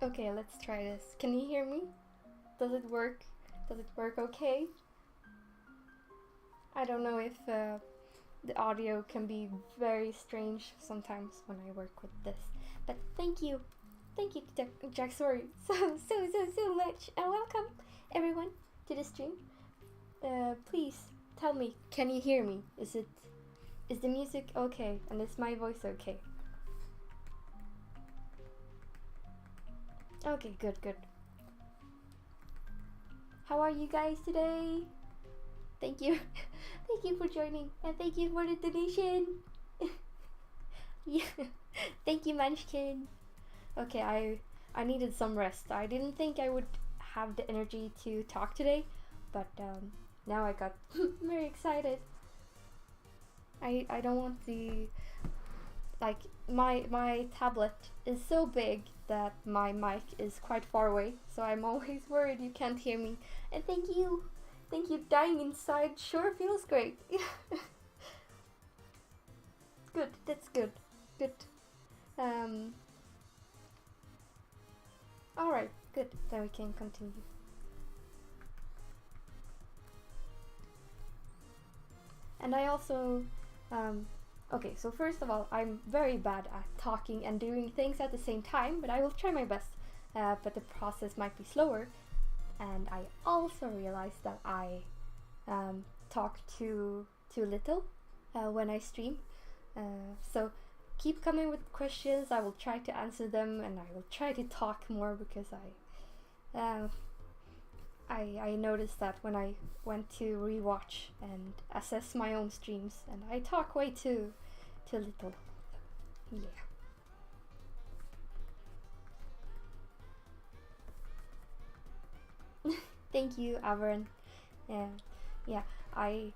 Okay, let's try this. Can you hear me? Does it work? Does it work okay? I don't know if the audio can be very strange sometimes when I work with this. But thank you. Thank you, Jack, sorry, so much. And welcome, everyone, to the stream. Please, tell me, can you hear me? Is the music okay? And is my voice okay? Okay, good. How are you guys today? Thank you. Thank you for joining, and thank you for the donation. Yeah. Thank you, Munchkin. Okay, I needed some rest. I didn't think I would have the energy to talk today, but now I got very excited. I don't want the like my tablet is so big that my mic is quite far away, so I'm always worried you can't hear me. And thank you, dying inside sure feels great. Good, that's good. Alright, good, then we can continue. And I also okay, so first of all, I'm very bad at talking and doing things at the same time, but I will try my best. But the process might be slower. And I also realized that I talk too little when I stream. So keep coming with questions. I will try to answer them, and I will try to talk more because I noticed that when I went to rewatch and assess my own streams, and I talk way too little. Yeah. Thank you, Avern. Yeah, I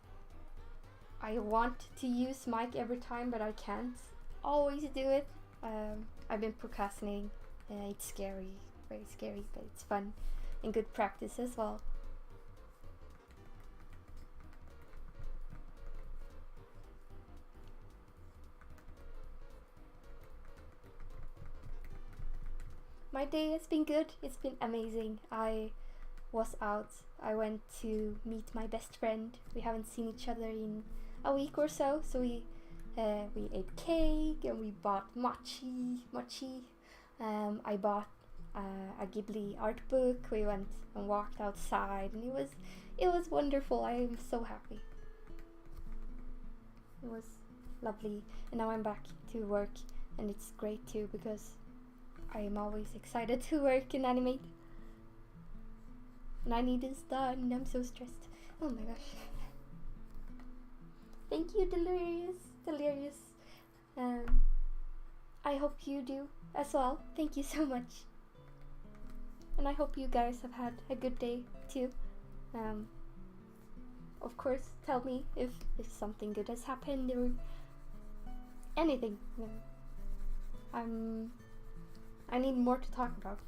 want to use mic every time, but I can't always do it. I've been procrastinating. It's scary, very scary, but it's fun and good practice as well. My day has been good. It's been amazing. I was out. I went to meet my best friend. We haven't seen each other in a week or so, so we ate cake and we bought mochi. I bought a Ghibli art book. We went and walked outside, and it was wonderful. I am so happy. It was lovely, and now I'm back to work, and it's great too because I am always excited to work and animate. And I need this done. I'm so stressed. Oh my gosh. Thank you, Delirious. I hope you do as well. Thank you so much. And I hope you guys have had a good day too. Of course, tell me if something good has happened or anything. I need more to talk about.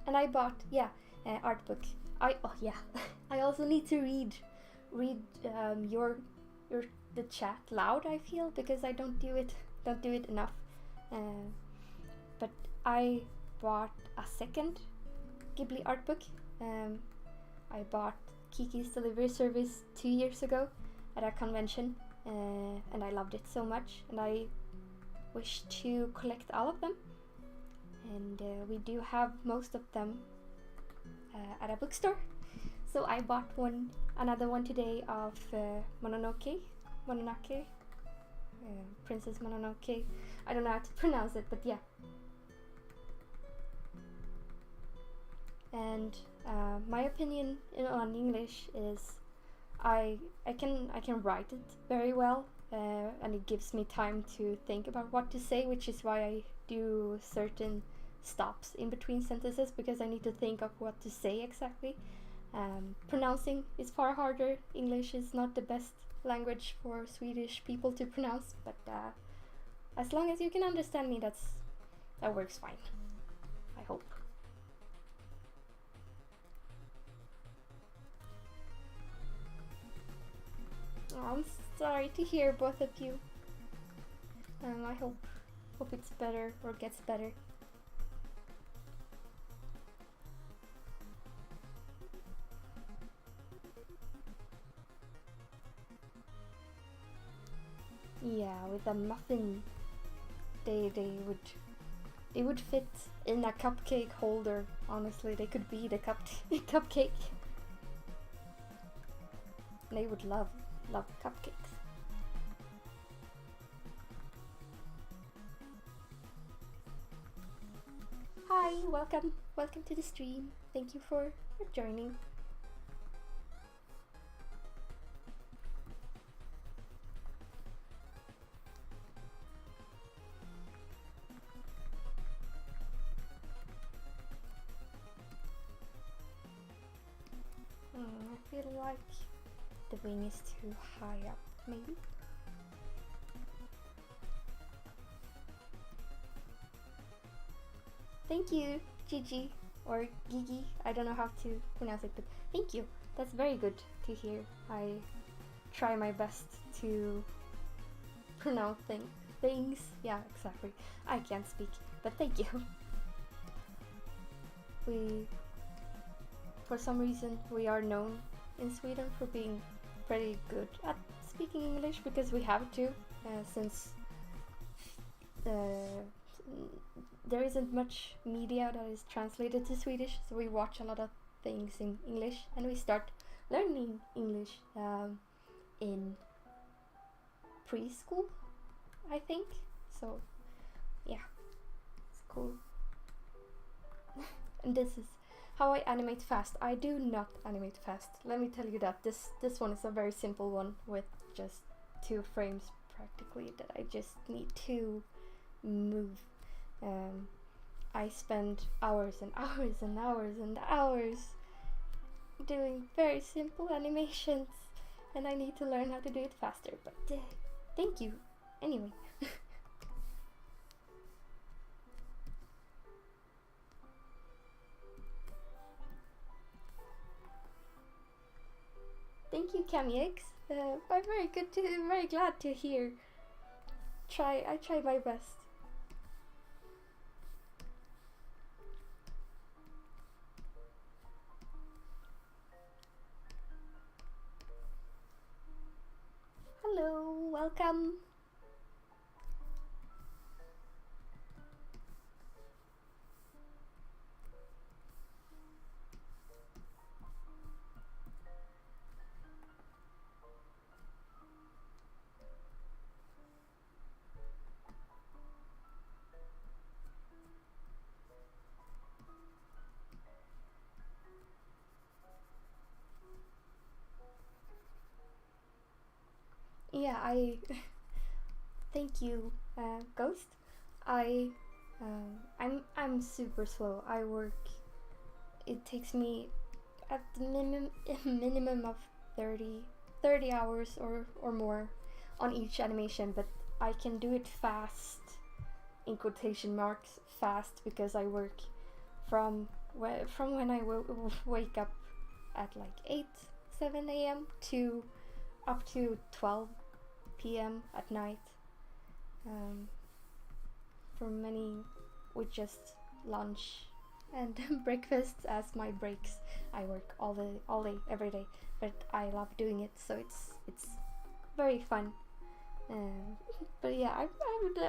And I bought, art book. I also need to read the chat loud. I feel because I don't do it enough. But I bought a second Ghibli art book. I bought Kiki's Delivery Service 2 years ago at a convention, and I loved it so much, and I wish to collect all of them. And we do have most of them at a bookstore. So I bought another one today of Mononoke, Princess Mononoke. I don't know how to pronounce it, but yeah. And my opinion on English is I can write it very well, and it gives me time to think about what to say, which is why I do certain stops in between sentences, because I need to think of what to say exactly. Pronouncing is far harder. English is not the best language for Swedish people to pronounce, but as long as you can understand me, that works fine, I hope. Oh, I'm sorry to hear both of you. I hope it's better or gets better. with a muffin. They would fit in a cupcake holder. Honestly, they could be the cupcake. They would love cupcakes. Hi, welcome to the stream. Thank you for joining. I feel like the wing is too high up, maybe. Thank you, Gigi, or Gigi. I don't know how to pronounce it, but thank you. That's very good to hear. I try my best to pronounce things. Yeah, exactly. I can't speak, but thank you. For some reason, we are known in Sweden for being pretty good at speaking English because we have to, since there isn't much media that is translated to Swedish, so we watch a lot of things in English, and we start learning English in preschool, I think. So yeah, it's cool. And this is how I animate fast. I do not animate fast. Let me tell you that this one is a very simple one with just 2 frames practically that I just need to move. I spend hours and hours and hours and hours doing very simple animations, and I need to learn how to do it faster, but thank you anyway. Thank you, CamX. I'm very glad to hear. I try my best. Hello, welcome. Yeah, thank you, Ghost. I'm super slow. I work. It takes me at the minimum of 30 hours or more on each animation, but I can do it fast, in quotation marks, fast, because I work from when I wake up at like 7 a.m. to up to 12 p.m. at night. For many, with just lunch and breakfast as my breaks. I work all day, every day, but I love doing it, so it's very fun. But yeah,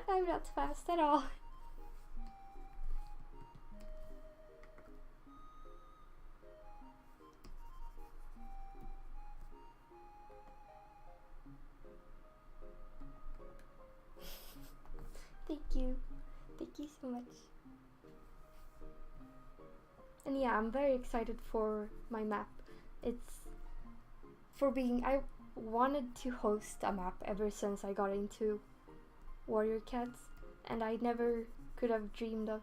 I'm not fast at all. Thank you so much. And yeah, I'm very excited for my map. I wanted to host a map ever since I got into Warrior Cats, and I never could have dreamed of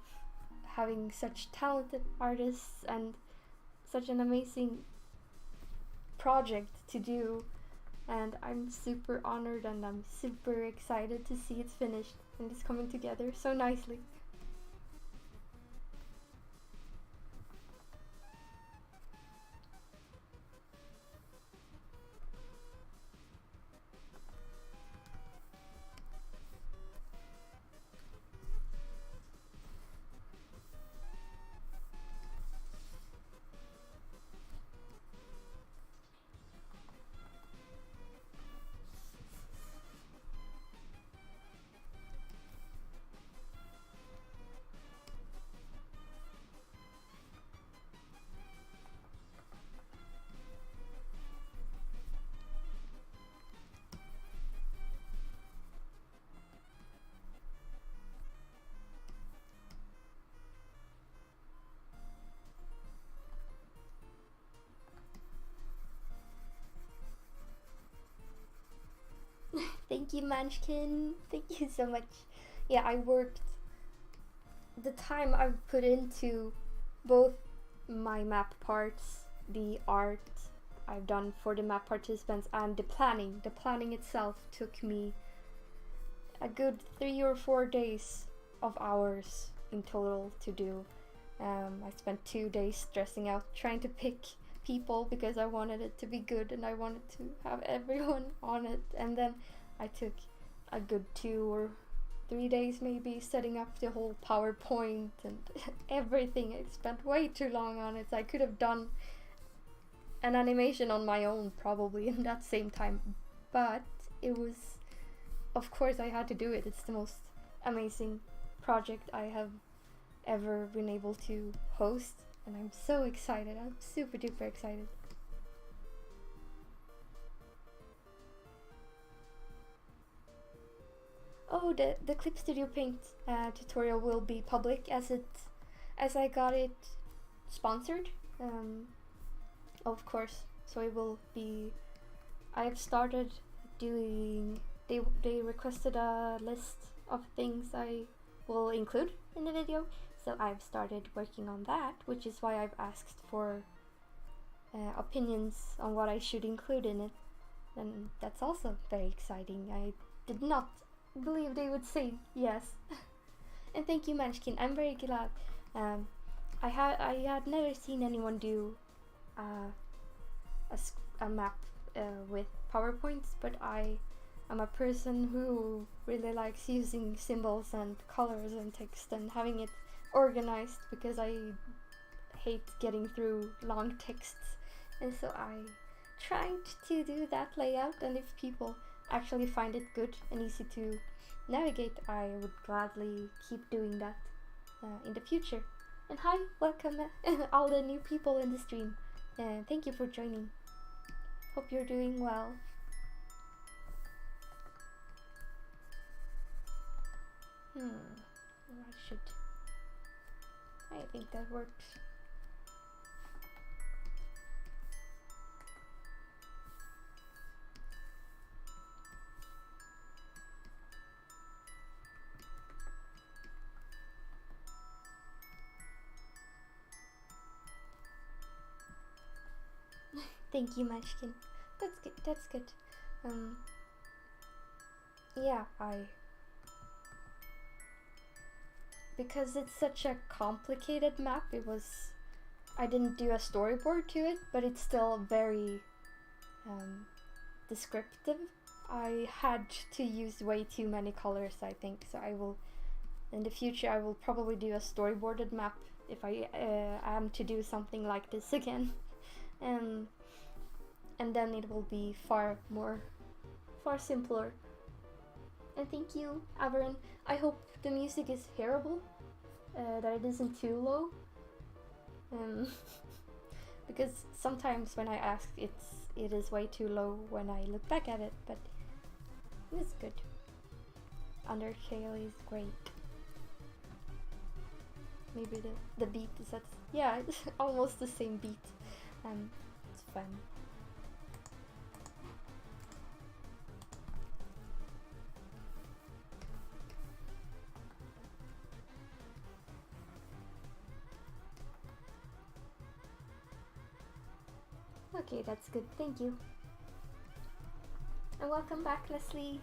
having such talented artists and such an amazing project to do, and I'm super honored and I'm super excited to see it's finished and it's coming together so nicely. Thank you, Munchkin. Thank you so much. Yeah, I worked. The time I've put into both my map parts, the art I've done for the map participants, and the planning. The planning itself took me a good 3 or 4 days of hours in total to do. I spent 2 days stressing out trying to pick people because I wanted it to be good and I wanted to have everyone on it, and then I took a good 2 or 3 days maybe setting up the whole PowerPoint and everything. I spent way too long on it. I could have done an animation on my own probably in that same time, but it was, of course I had to do it. It's the most amazing project I have ever been able to host, and I'm so excited. I'm super duper excited. Oh, the Clip Studio Paint tutorial will be public as I got it sponsored, of course. So it will be. I've started doing. They requested a list of things I will include in the video, so I've started working on that, which is why I've asked for opinions on what I should include in it, and that's also very exciting. I did not believe they would say yes. And thank you, Munchkin. I'm very glad. I had never seen anyone do a map with PowerPoints, but I'm a person who really likes using symbols and colors and text and having it organized because I hate getting through long texts, and so I tried to do that layout, and if people actually find it good and easy to navigate, I would gladly keep doing that in the future. And hi, welcome all the new people in the stream, and thank you for joining. Hope you're doing well. I think that works. Thank you, Munchkin. That's good. That's good. Yeah, because it's such a complicated map, I didn't do a storyboard to it, but it's still very descriptive. I had to use way too many colors, I think, so in the future I will probably do a storyboarded map if I am to do something like this again. And then it will be far simpler. And thank you, Averin. I hope the music is hearable, that it isn't too low. Because sometimes when I ask, it is way too low when I look back at it, but it's good. Undertale is great. Maybe the beat is it's almost the same beat. It's fun. Okay, that's good. Thank you. And welcome back, Leslie.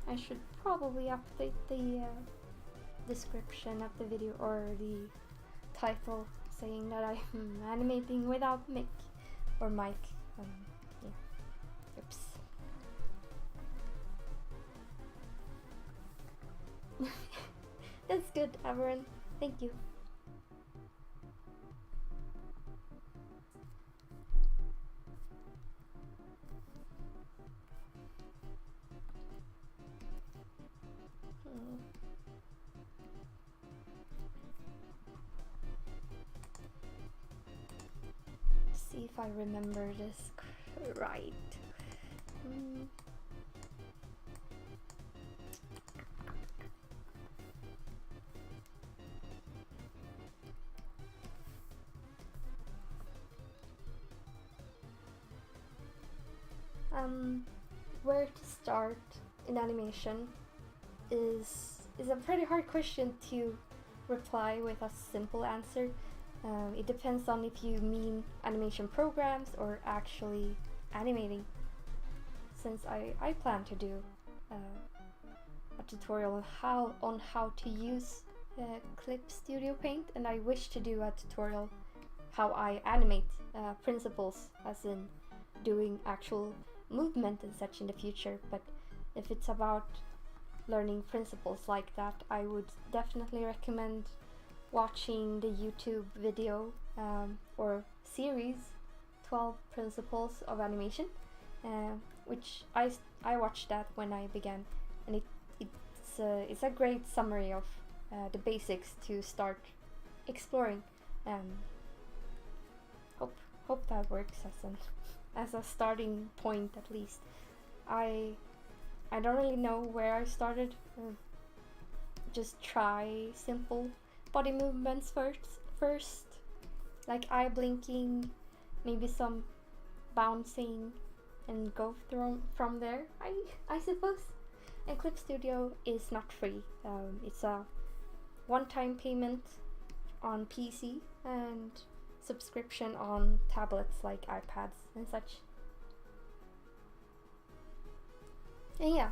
I should probably update the description of the video or the title saying that I'm animating without mic or mic. Yeah. Oops. That's good, Averin. Thank you. See if I remember this right. where to start in animation is a pretty hard question to reply with a simple answer. It depends on if you mean animation programs or actually animating. Since I plan to do a tutorial on how to use Clip Studio Paint, and I wish to do a tutorial how I animate principles, as in doing actual movement and such in the future. But if it's about learning principles like that, I would definitely recommend watching the YouTube video or series 12 Principles of Animation, which I watched that when I began, and it's a great summary of the basics to start exploring. Hope that works as a starting point at least. I don't really know where I started. Just try simple body movements first, like eye blinking, maybe some bouncing, and go from there, I suppose. And Clip Studio is not free. It's a one-time payment on PC and subscription on tablets like iPads and such. And yeah,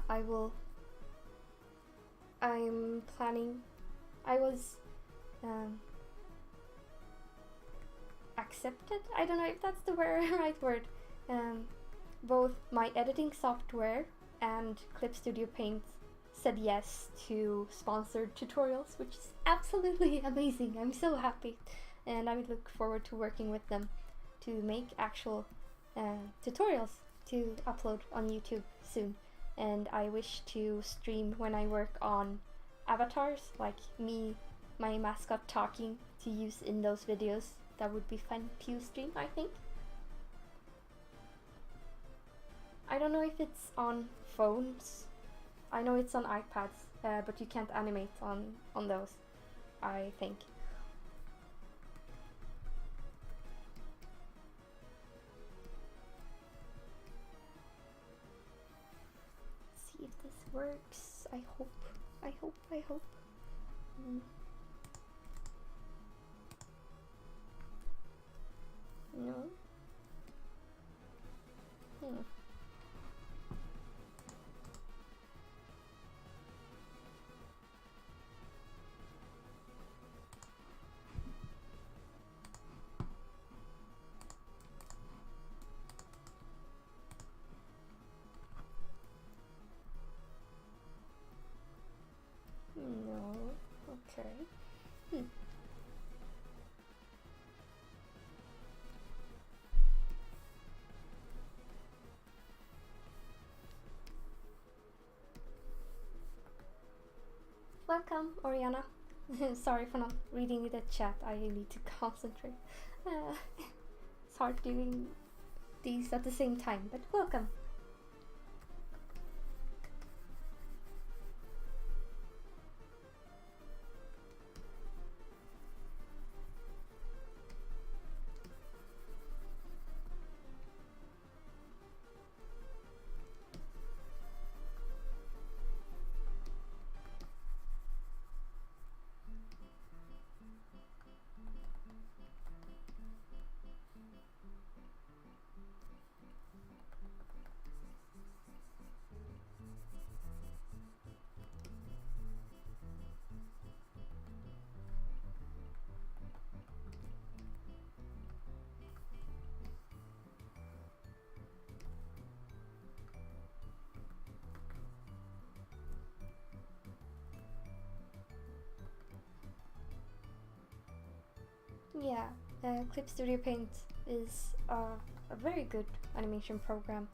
I'm planning. I was accepted. I don't know if that's the right word. Both my editing software and Clip Studio Paint said yes to sponsored tutorials, which is absolutely amazing. I'm so happy, and I look forward to working with them to make actual tutorials to upload on YouTube soon. And I wish to stream when I work on avatars, like me, my mascot talking, to use in those videos. That would be fun to stream, I think. I don't know if it's on phones. I know it's on iPads, but you can't animate on those, I think. See if this works. I hope. No. No. Okay. Welcome, Oriana. Sorry for not reading the chat. I need to concentrate. It's hard doing these at the same time, but welcome. Yeah, Clip Studio Paint is a very good animation program,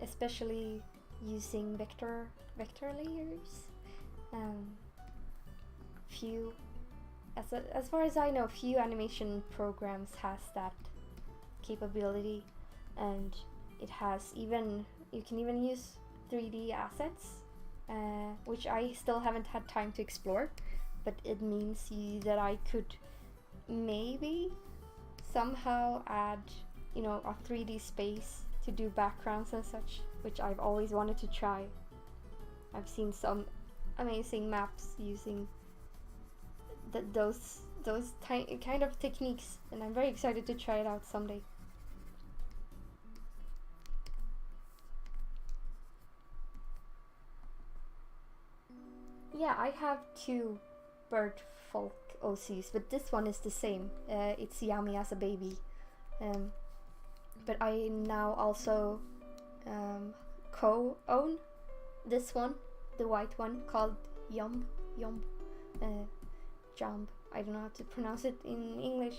especially using vector layers. Few, as far as I know, few animation programs has that capability, and it has you can even use 3D assets, which I still haven't had time to explore. But it means that I could maybe somehow add, a 3D space to do backgrounds and such, which I've always wanted to try. I've seen some amazing maps using those kind of techniques, and I'm very excited to try it out someday. Yeah, I have 2 bird folk OCs, but this one is the same. It's Yummy as a baby. But I now also co-own this one, the white one, called Jumb. I don't know how to pronounce it in English.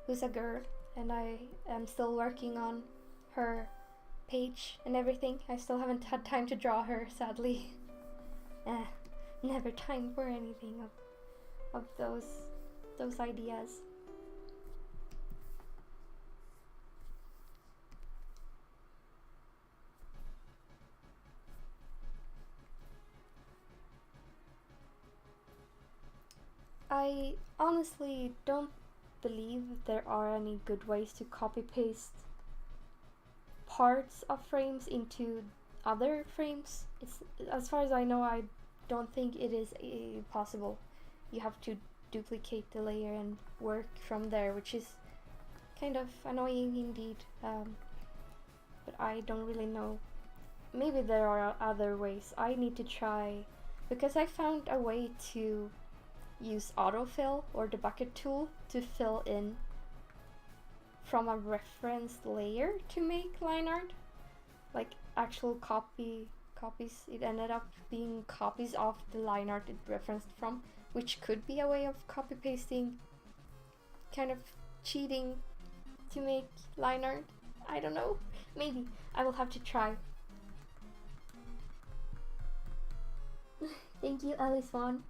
Who's a girl, and I am still working on her page and everything. I still haven't had time to draw her, sadly. Never time for anything of those ideas. I honestly don't believe there are any good ways to copy paste parts of frames into other frames. It's, as far as I know, I don't think it is possible. You have to duplicate the layer and work from there, which is kind of annoying indeed. But I don't really know. Maybe there are other ways. I need to try, because I found a way to use autofill or the bucket tool to fill in from a reference layer to make line art, like actual copies. It ended up being copies of the line art it referenced from, which could be a way of copy pasting, kind of cheating to make line art. I don't know, maybe I will have to try. Thank you, Alice Swan.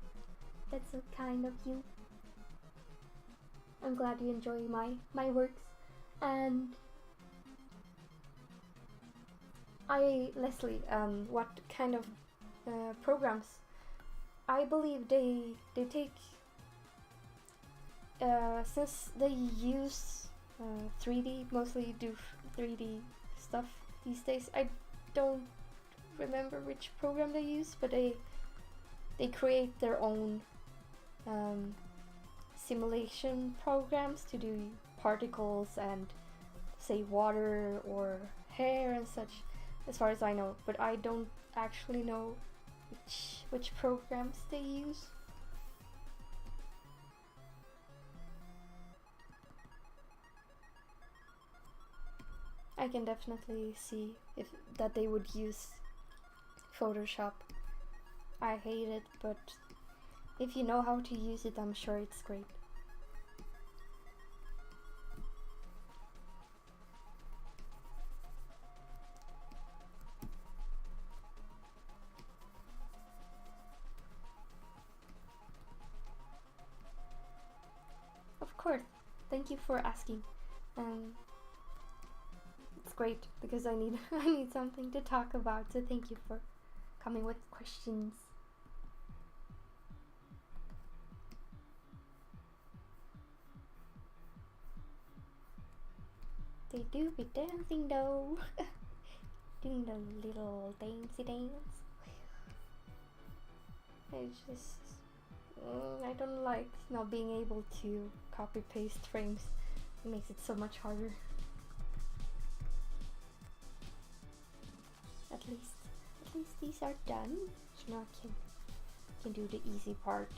That's so kind of you. I'm glad you enjoy my works. And Leslie, what kind of programs? I believe they take, since they use 3D, mostly do 3D stuff these days. I don't remember which program they use, but they create their own simulation programs to do particles and, say, water or hair and such, as far as I know, but I don't actually know which programs they use. I can definitely see if that they would use Photoshop. I hate it, but if you know how to use it, I'm sure it's great. Of course, thank you for asking. It's great because I need I need something to talk about, so thank you for coming with questions. They do be dancing though. Doing the little dancey dance. I don't like not being able to copy paste frames. It makes it so much harder. At least these are done. So now I can do the easy part.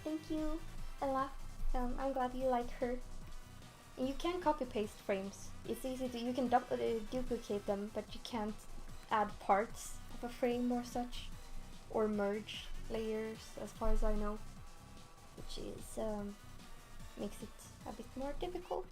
Thank you, Ella. I'm glad you like her. And you can copy paste frames. It's easy to, you can duplicate them, but you can't add parts of a frame or such. or merge layers, as far as I know, which is makes it a bit more difficult.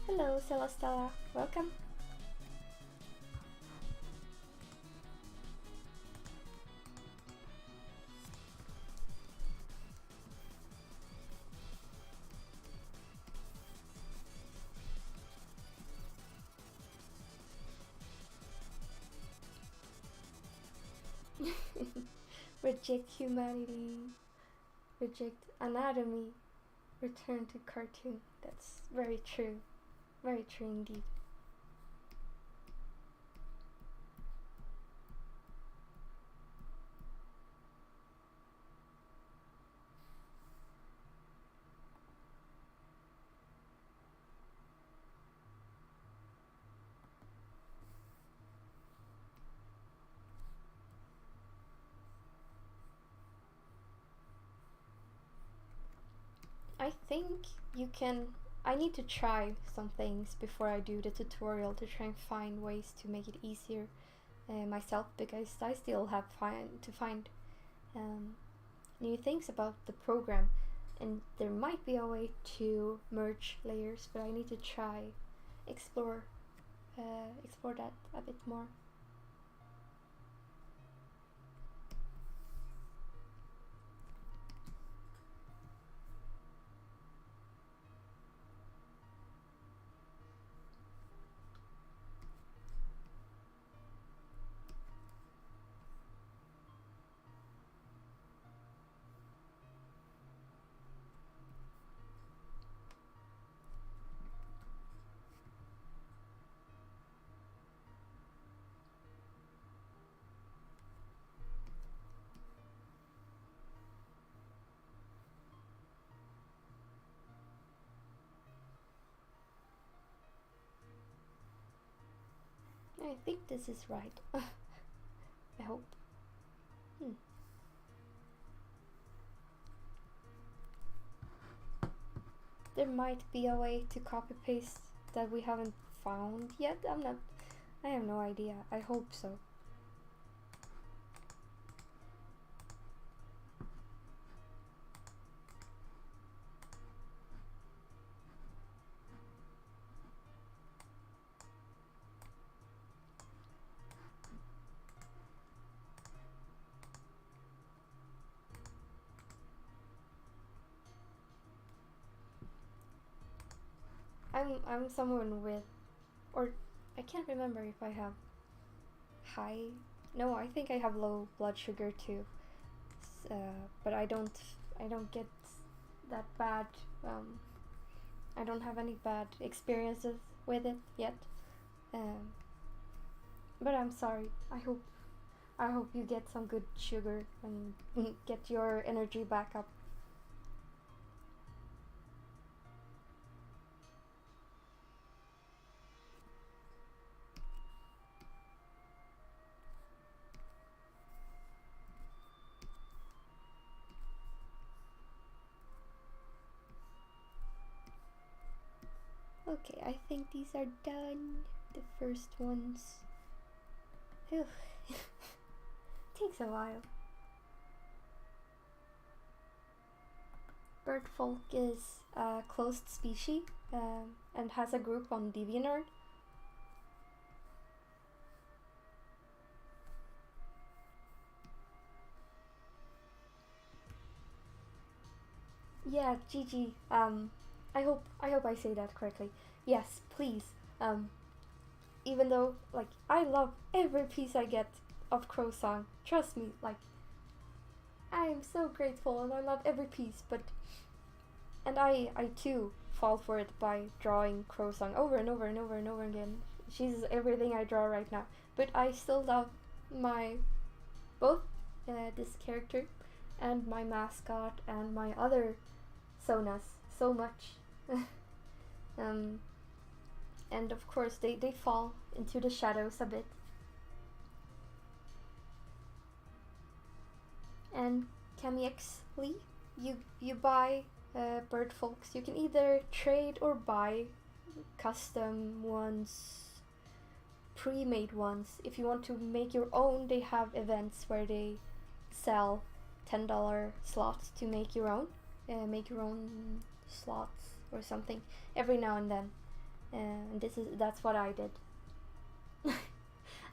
Hello, Celestella. Welcome. Reject humanity. Reject anatomy. Return to cartoon. That's very true. Very true indeed. I think you can. I need to try some things before I do the tutorial to try and find ways to make it easier myself, because I still have to find um, new things about the program, and there might be a way to merge layers, but I need to try explore explore that a bit more. I think this is right. I hope. There might be a way to copy paste that we haven't found yet. I have no idea. I hope so. I'm someone with, or I can't remember if I have high. No, I think I have low blood sugar too. But I don't get that bad. I don't have any bad experiences with it yet. But I'm sorry. I hope you get some good sugar and get your energy back up. Okay, I think these are done. The first ones. Whew. Takes a while. Birdfolk is a closed species and has a group on DeviantArt. Yeah, Gigi. I hope I say that correctly. Yes, please. Even though like I love every piece I get of crowsong. Trust me, like I am so grateful and I love every piece, but and I too fall for it by drawing crowsong over and over and over and over again. She's everything I draw right now. But I still love my both this character and my mascot and my other Sonas so much. And of course they fall into the shadows a bit. and Camixly, you buy bird folks. You can either trade or buy custom ones, pre-made ones. If you want to make your own, they have events where they sell $10 slots to make your own slots or something every now and then. And that's what I did.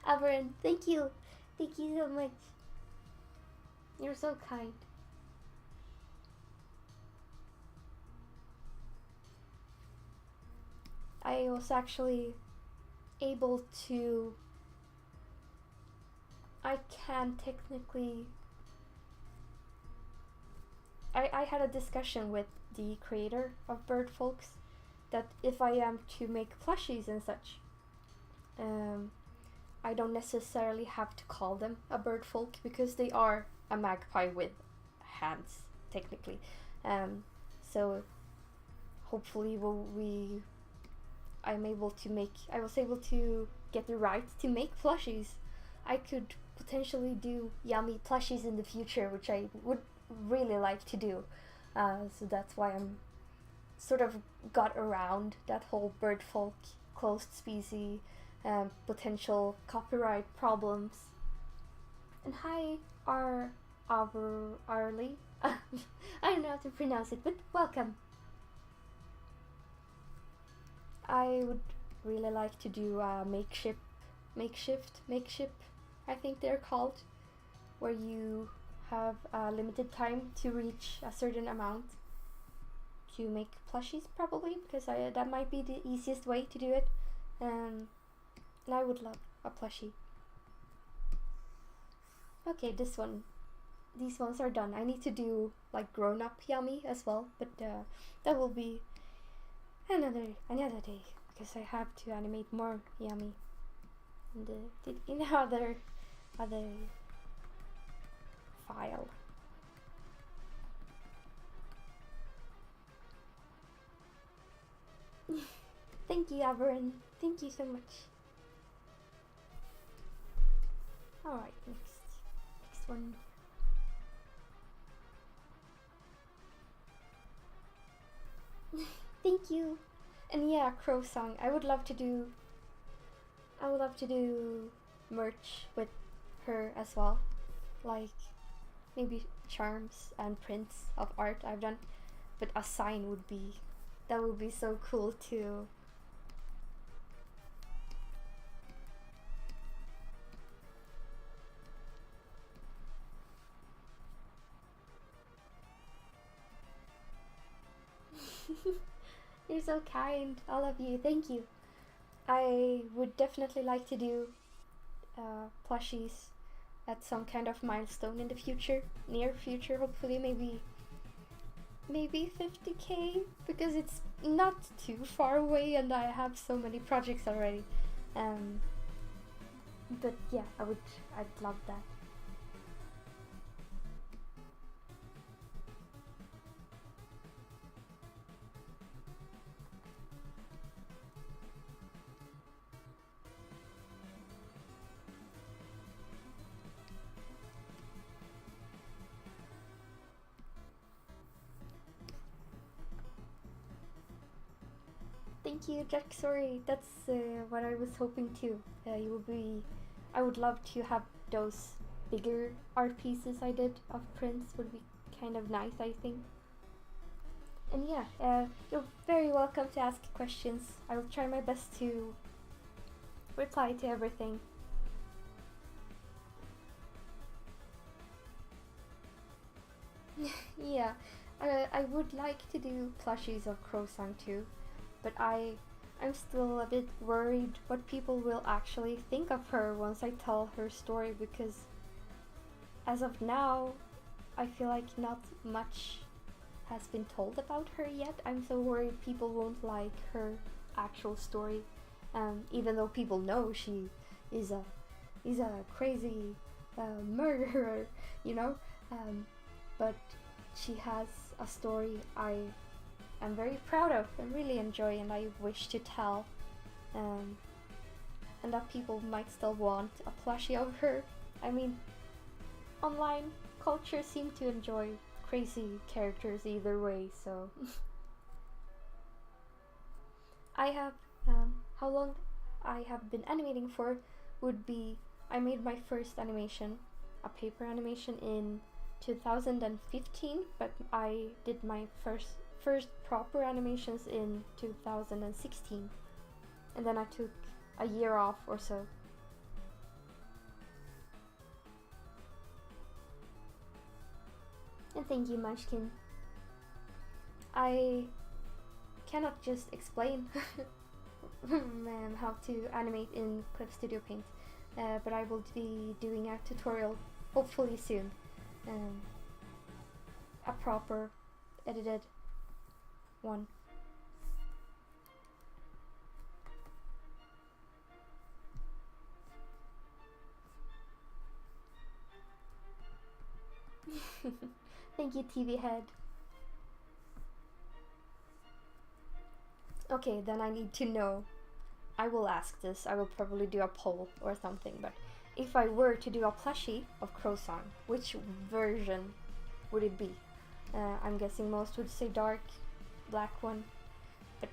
Averin, thank you so much. You're so kind. I was actually able to. I can technically. I had a discussion with the creator of Bird Folks that if I am to make plushies and such, I don't necessarily have to call them a bird folk because they are a magpie with hands, technically. So hopefully I was able to get the right to make plushies. I could potentially do yummy plushies in the future, which I would really like to do. So that's why I'm sort of got around that whole bird folk closed species potential copyright problems. And hi, Arlie. I don't know how to pronounce it, but welcome. I would really like to do a makeshift, I think they're called, where you have a limited time to reach a certain amount to make plushies, probably, because that might be the easiest way to do it. And I would love a plushie. Okay, these ones are done. I need to do like grown-up yummy as well, but that will be another day because I have to animate more yummy in other file. Thank you, Averin. Thank you so much. Alright, next one. Thank you. And yeah, crowsong. I would love to do merch with her as well. Like maybe charms and prints of art I've done. But a sign would be so cool too. You're so kind, all of you. Thank you. I would definitely like to do plushies at some kind of milestone in the future, near future, hopefully, maybe 50k, because it's not too far away and I have so many projects already. But yeah, I'd love that. Thank you, Jack. Sorry, that's what I was hoping to. I would love to have those bigger art pieces I did of prints. Would be kind of nice, I think. And yeah, you're very welcome to ask questions. I will try my best to reply to everything. Yeah, I would like to do plushies of crowsong too, but I'm still a bit worried what people will actually think of her once I tell her story, because as of now, I feel like not much has been told about her yet. I'm so worried people won't like her actual story, even though people know she is a crazy murderer, you know. But she has a story I am very proud of and really enjoy, and I wish to tell, and that people might still want a plushie of her. I mean, online culture seem to enjoy crazy characters either way, so I have how long I have been animating for would be, I made my first animation, a paper animation, in 2015, but I did my first proper animations in 2016, and then I took a year off or so. And thank you, Munchkin. I cannot just explain how to animate in Clip Studio Paint, but I will be doing a tutorial hopefully soon, a proper edited one. Thank you, TV Head. Okay, then I need to know. I will ask this. I will probably do a poll or something, but if I were to do a plushie of crowsong, which version would it be? I'm guessing most would say dark black one, but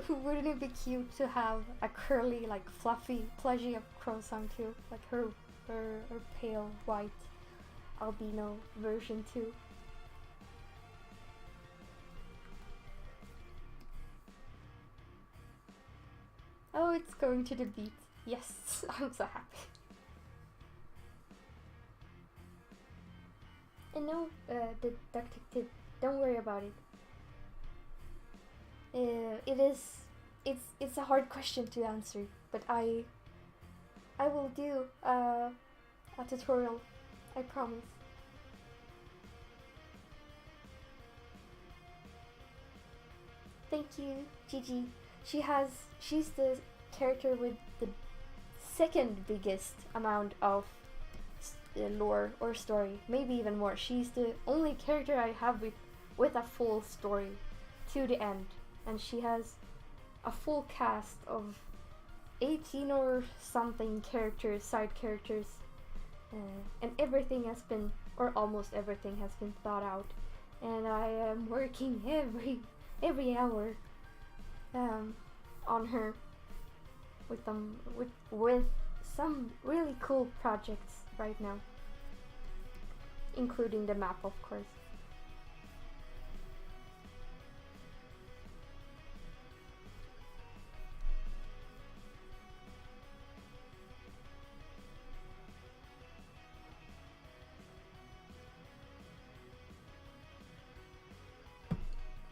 wouldn't it be cute to have a curly, like fluffy plushie of crowsong too, like her pale white albino version too? Oh, it's going to the beat. Yes, I'm so happy. And no, the detective, don't worry about it. It's a hard question to answer, but I will do a tutorial, I promise. Thank you, Gigi. She's the character with the second biggest amount of lore or story, maybe even more. She's the only character I have with a full story to the end, and she has a full cast of 18 or something characters, side characters, and everything has been, or almost everything has been thought out, and I am working every hour on her with some really cool projects right now, including the map, of course.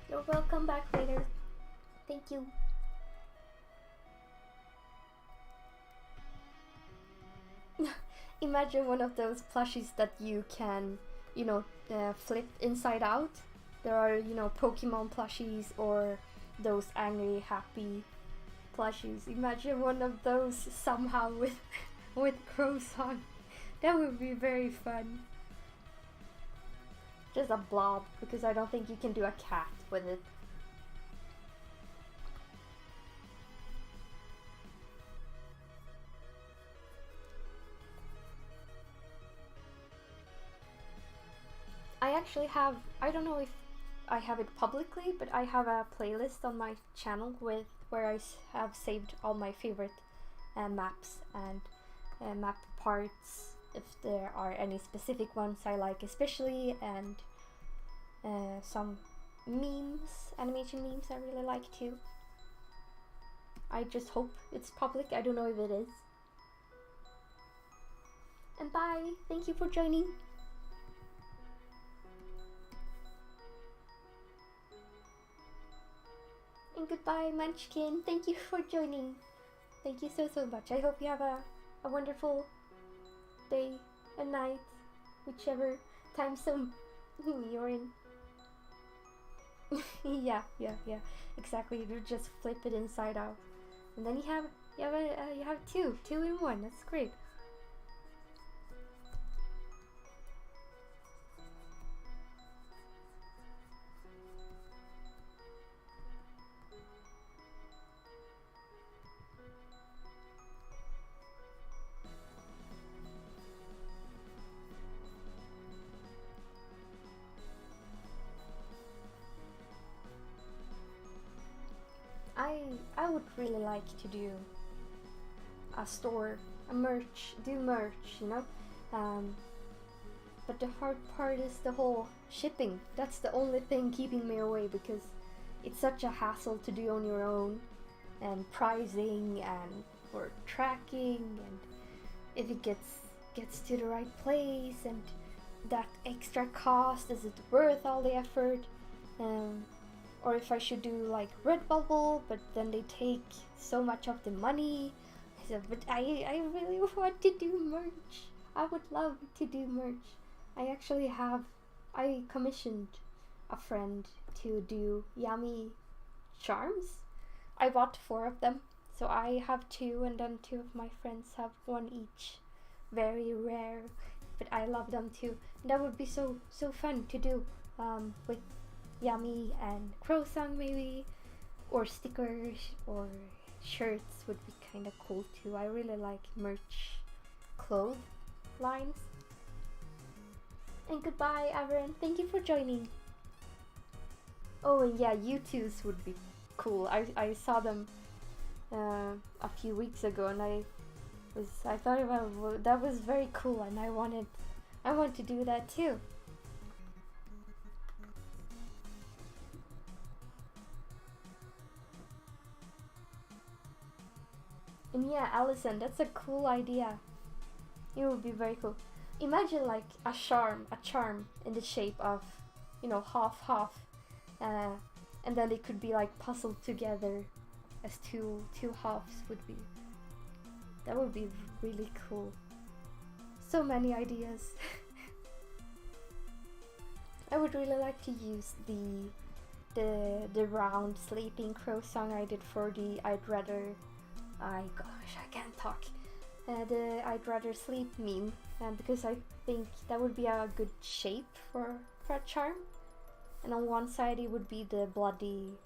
You're welcome back later. Thank you. Imagine one of those plushies that you can, flip inside out. There are, Pokemon plushies or those angry, happy plushies. Imagine one of those somehow with crowsong. That would be very fun. Just a blob, because I don't think you can do a cat with it. I actually have, I don't know if I have it publicly, but I have a playlist on my channel where I have saved all my favorite maps and map parts, if there are any specific ones I like especially, and some memes, animation memes I really like too. I just hope it's public. I don't know if it is. And bye! Thank you for joining! And goodbye, Munchkin! Thank you for joining! Thank you so much. I hope you have a wonderful day and night, whichever time zone you're in. yeah, exactly. You just flip it inside out, and then you have two in one. That's great. I would really like to do a store, do merch, you know. But the hard part is the whole shipping. That's the only thing keeping me away, because it's such a hassle to do on your own, and pricing and for tracking, and if it gets to the right place, and that extra cost, is it worth all the effort? Or if I should do like Redbubble, but then they take so much of the money. So, but I really want to do merch. I would love to do merch. I commissioned a friend to do yummy charms. I bought 4 of them. So I have 2, and then 2 of my friends have 1 each. Very rare, but I love them too. And that would be so fun to do with yummy and crowsong maybe, or stickers or shirts would be kind of cool too. I really like merch clothes lines. And goodbye, Aaron. Thank you for joining. Oh, and yeah, U2s would be cool. I saw them a few weeks ago, and I thought about that was very cool, and I want to do that too. And yeah, Allison, that's a cool idea. It would be very cool. Imagine like a charm in the shape of, half, and then it could be like puzzled together as two halves would be. That would be really cool. So many ideas. I would really like to use the round sleeping crow song I did for the I can't talk. The I'd rather sleep meme, because I think that would be a good shape for a charm. And on one side it would be the bloody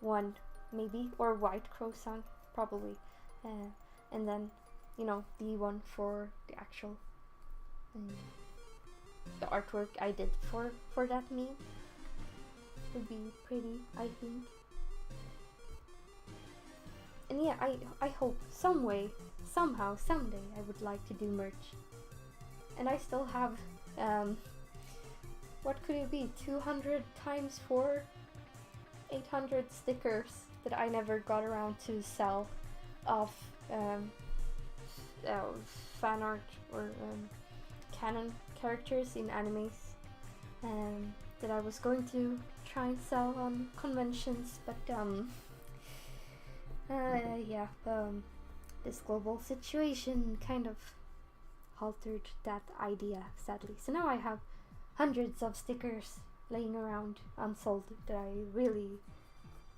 one, maybe, or white crow song, probably. And then, the one for the actual the artwork I did for that meme would be pretty, I think. And yeah, I hope someday I would like to do merch. And I still have what could it be, 200 times 4, 800 stickers that I never got around to sell of fan art or canon characters in animes that I was going to try and sell on conventions, but this global situation kind of halted that idea, sadly. So now I have hundreds of stickers laying around unsold that I really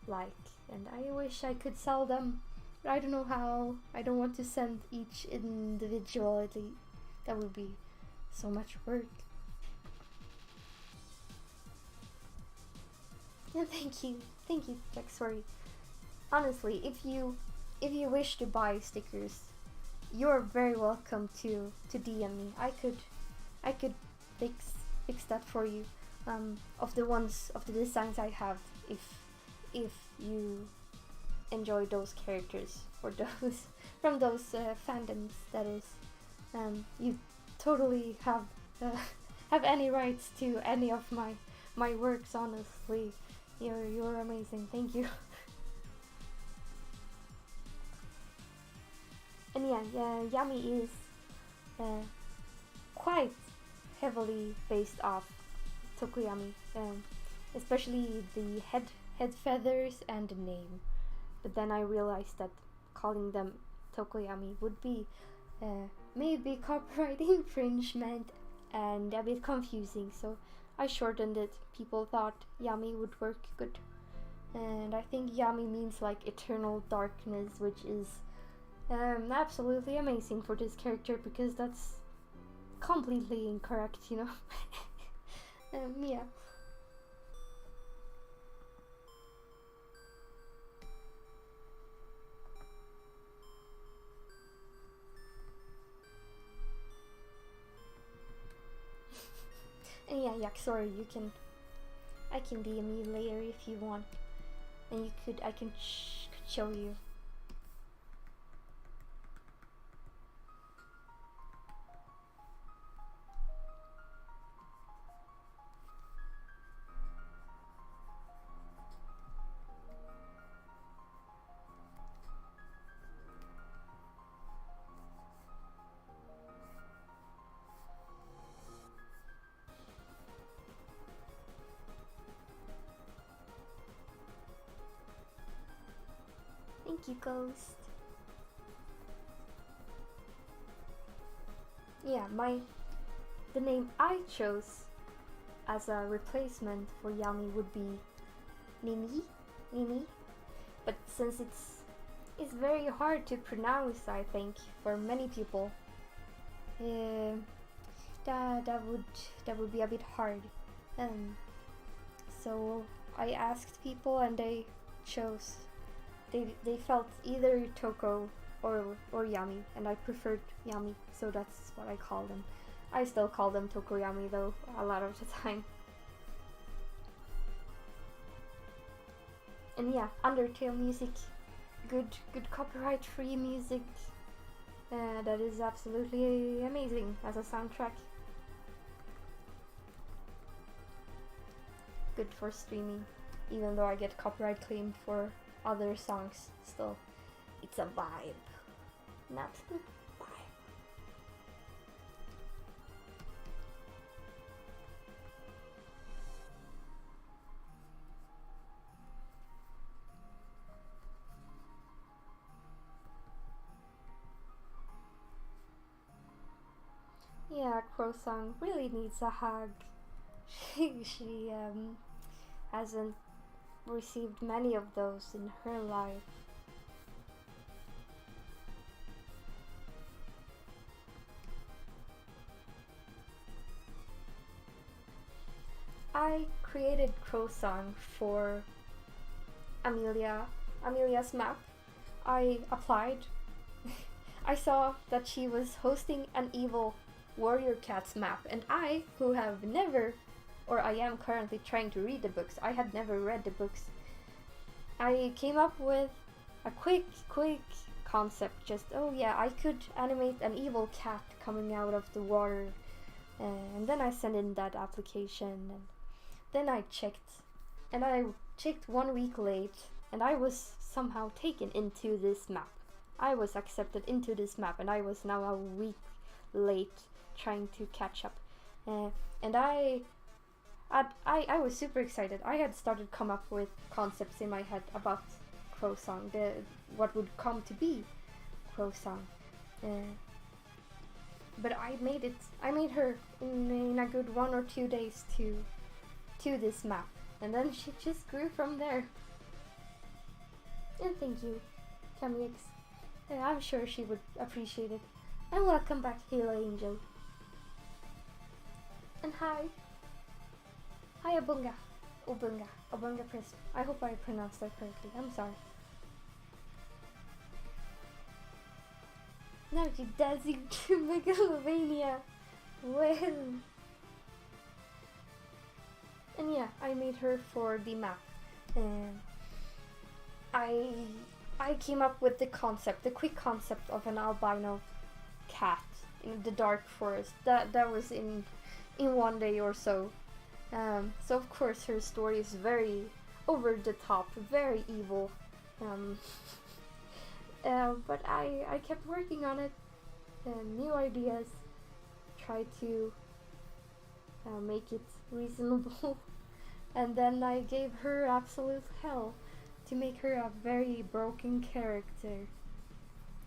like, and I wish I could sell them, but I don't know how. I don't want to send each individually. That would be so much work. Yeah, thank you, Jack. Sorry. Honestly, if you wish to buy stickers, you're very welcome to DM me. I could fix that for you. Of the designs I have, if you enjoy those characters, or those from those fandoms, that is, you totally have any rights to any of my works. Honestly, you're amazing. Thank you. And yeah, Yami is quite heavily based off Tokuyami, especially the head feathers and the name. But then I realized that calling them Tokuyami would be maybe copyright infringement and a bit confusing, so I shortened it. People thought Yami would work good, and I think Yami means like eternal darkness, which is absolutely amazing for this character, because that's completely incorrect, yeah. And yeah, sorry, I can DM you later if you want, and I can show you. Thank you, Ghost. Yeah, the name I chose as a replacement for Yami would be Mimi. But since it's very hard to pronounce, I think, for many people, that would be a bit hard. So I asked people, and they chose. They felt either Toko or Yami, and I preferred Yami, so that's what I call them. I still call them Tokoyami though, a lot of the time. And yeah, Undertale music, good copyright-free music. That is absolutely amazing as a soundtrack. Good for streaming, even though I get copyright claimed for other songs. Still, it's a vibe, an absolute vibe. Yeah, Crowsong really needs a hug. She hasn't received many of those in her life. I created Crowsong for Amelia's map. I applied. I saw that she was hosting an evil warrior cats map, and I, who have never, or I am currently trying to read the books, I had never read the books. I came up with a quick concept, just, oh yeah, I could animate an evil cat coming out of the water, and then I sent in that application, and then I checked 1 week late, and I was somehow taken into this map. I was accepted into this map, and I was now a week late trying to catch up. And I was super excited. I had started come up with concepts in my head about Crowsong, what would come to be Crowsong. But I made her in a good 1 or 2 days to this map, and then she just grew from there. And thank you, Camix. I'm sure she would appreciate it. And welcome back, Halo Angel. And hi Abunga Crisp. I hope I pronounced that correctly. I'm sorry. Now you're dancing to Megalovania. Well. And yeah, I made her for the map. And I came up with the quick concept of an albino cat in the dark forest. That was in 1 day or so. So of course her story is very over the top, very evil. But I kept working on it, new ideas, try to make it reasonable, and then I gave her absolute hell to make her a very broken character,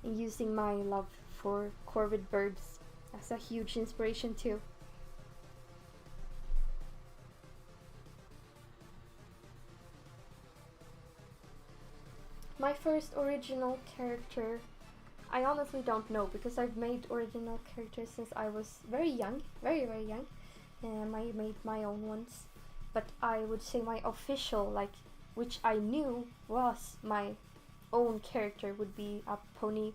using my love for corvid birds as a huge inspiration too. My first original character, I honestly don't know, because I've made original characters since I was very young, very young, and I made my own ones. But I would say my official, like, which I knew was my own character, would be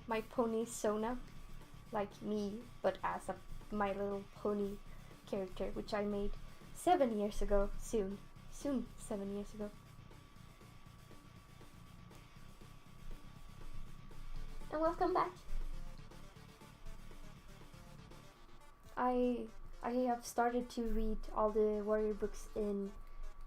my pony Sona, like me, but as My Little Pony character, which I made 7 years ago, soon 7 years ago. and welcome back. I have started to read all the warrior books in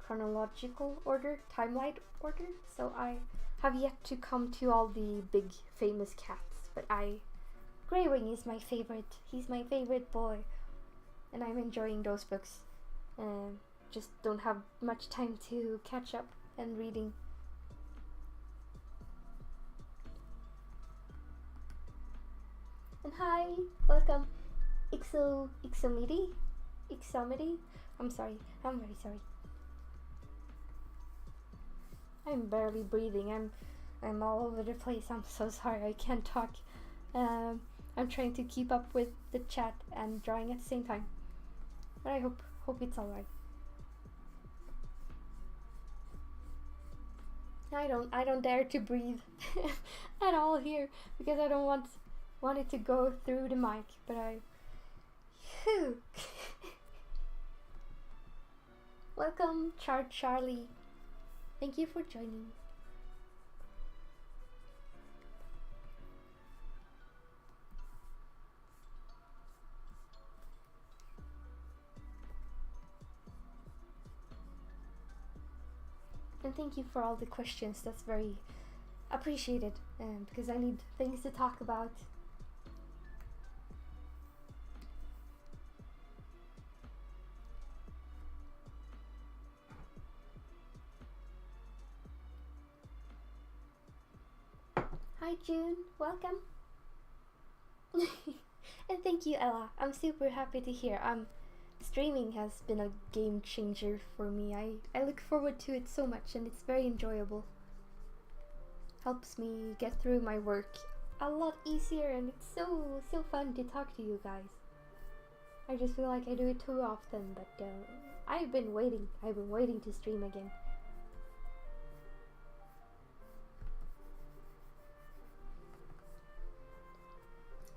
chronological order, timeline order, so I have yet to come to all the big famous cats, but Greywing is my favorite. He's my favorite boy, and I'm enjoying those books. Just don't have much time to catch up and reading. And hi, welcome, Ixomidi. I'm sorry. I'm very sorry. I'm barely breathing. I'm all over the place. I'm so sorry. I can't talk. I'm trying to keep up with the chat and drawing at the same time. But I hope it's alright. I don't dare to breathe at all here because I don't want it to go through the mic, but Phew. Welcome, Charlie. Thank you for joining. And thank you for all the questions. That's very appreciated, because I need things to talk about. Hi June, welcome. And thank you, Ella. I'm super happy to hear. Streaming has been a game changer for me. I look forward to it so much, and it's very enjoyable. Helps me get through my work a lot easier, and it's so fun to talk to you guys. I just feel like I do it too often, but I've been waiting to stream again.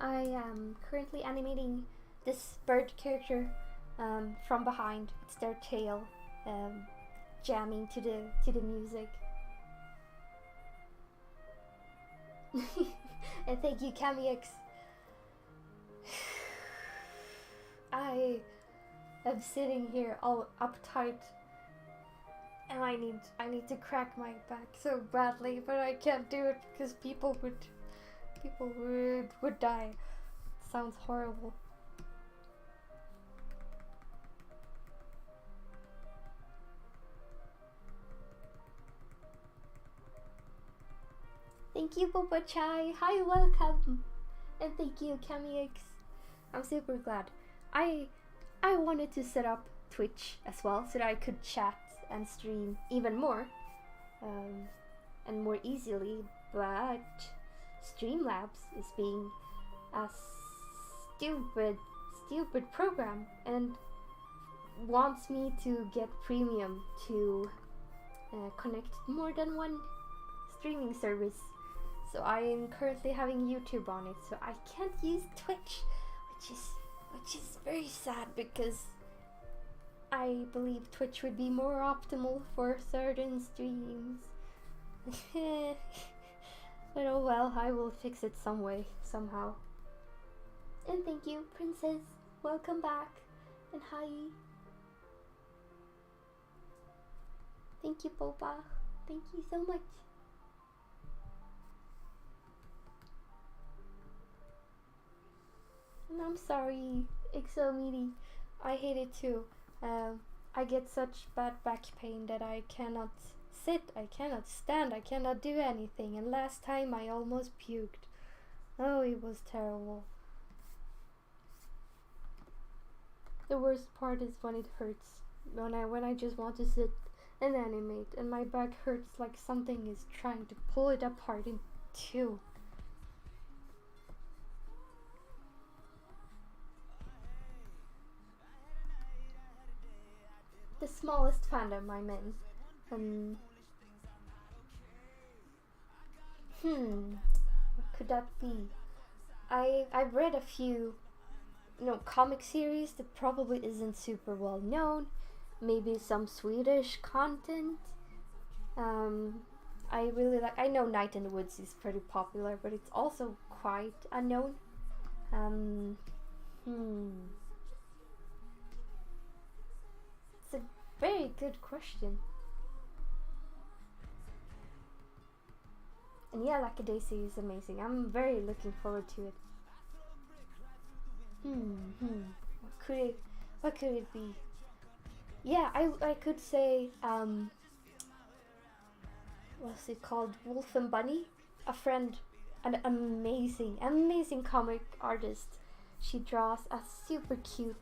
I am currently animating this bird character from behind. It's their tail jamming to the music. And thank you, CamiX. I am sitting here all uptight, and I need to crack my back so badly, but I can't do it because people would die. Sounds horrible. Thank you, Boba Chai. Hi, welcome. And thank you, CamiX. I'm super glad. I wanted to set up Twitch as well so that I could chat and stream even more and more easily, but Streamlabs is being a stupid program and wants me to get premium to connect more than one streaming service. So I am currently having YouTube on it, so I can't use Twitch, which is very sad because I believe Twitch would be more optimal for certain streams. But oh well, I will fix it some way, somehow. And thank you, Princess. Welcome back. And hi. Thank you, Boba. Thank you so much. And I'm sorry, Ixomidi. I hate it too. I get such bad back pain that I cannot sit, I cannot stand, I cannot do anything, and last time I almost puked. Oh, it was terrible. The worst part is when it hurts, when I just want to sit and animate, and my back hurts like something is trying to pull it apart in two. The smallest fandom I'm in. What could that be? I've read a few, comic series that probably isn't super well known. Maybe some Swedish content. I really like. I know Night in the Woods is pretty popular, but it's also quite unknown. It's a very good question. And yeah, Lackadaisy is amazing. I'm very looking forward to it. What could it be? Yeah, I could say what's it called? Wolf and Bunny? A friend, an amazing comic artist. She draws a super cute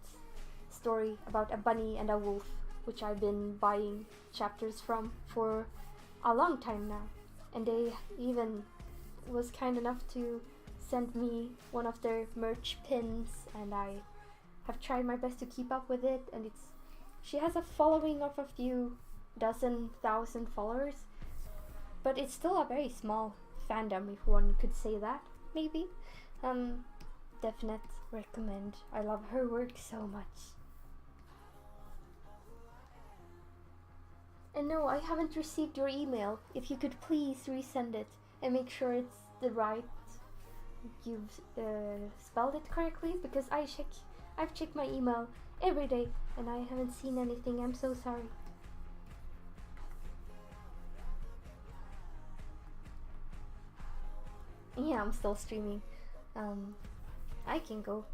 story about a bunny and a wolf, which I've been buying chapters from for a long time now. And they even was kind enough to send me one of their merch pins, and I have tried my best to keep up with it. And she has a following of a few dozen thousand followers, but it's still a very small fandom, if one could say that, maybe. Definite recommend. I love her work so much. And no, I haven't received your email. If you could please resend it and make sure it's the right, you've spelled it correctly, because I've checked my email every day and I haven't seen anything. I'm so sorry. Yeah, I'm still streaming. I can go.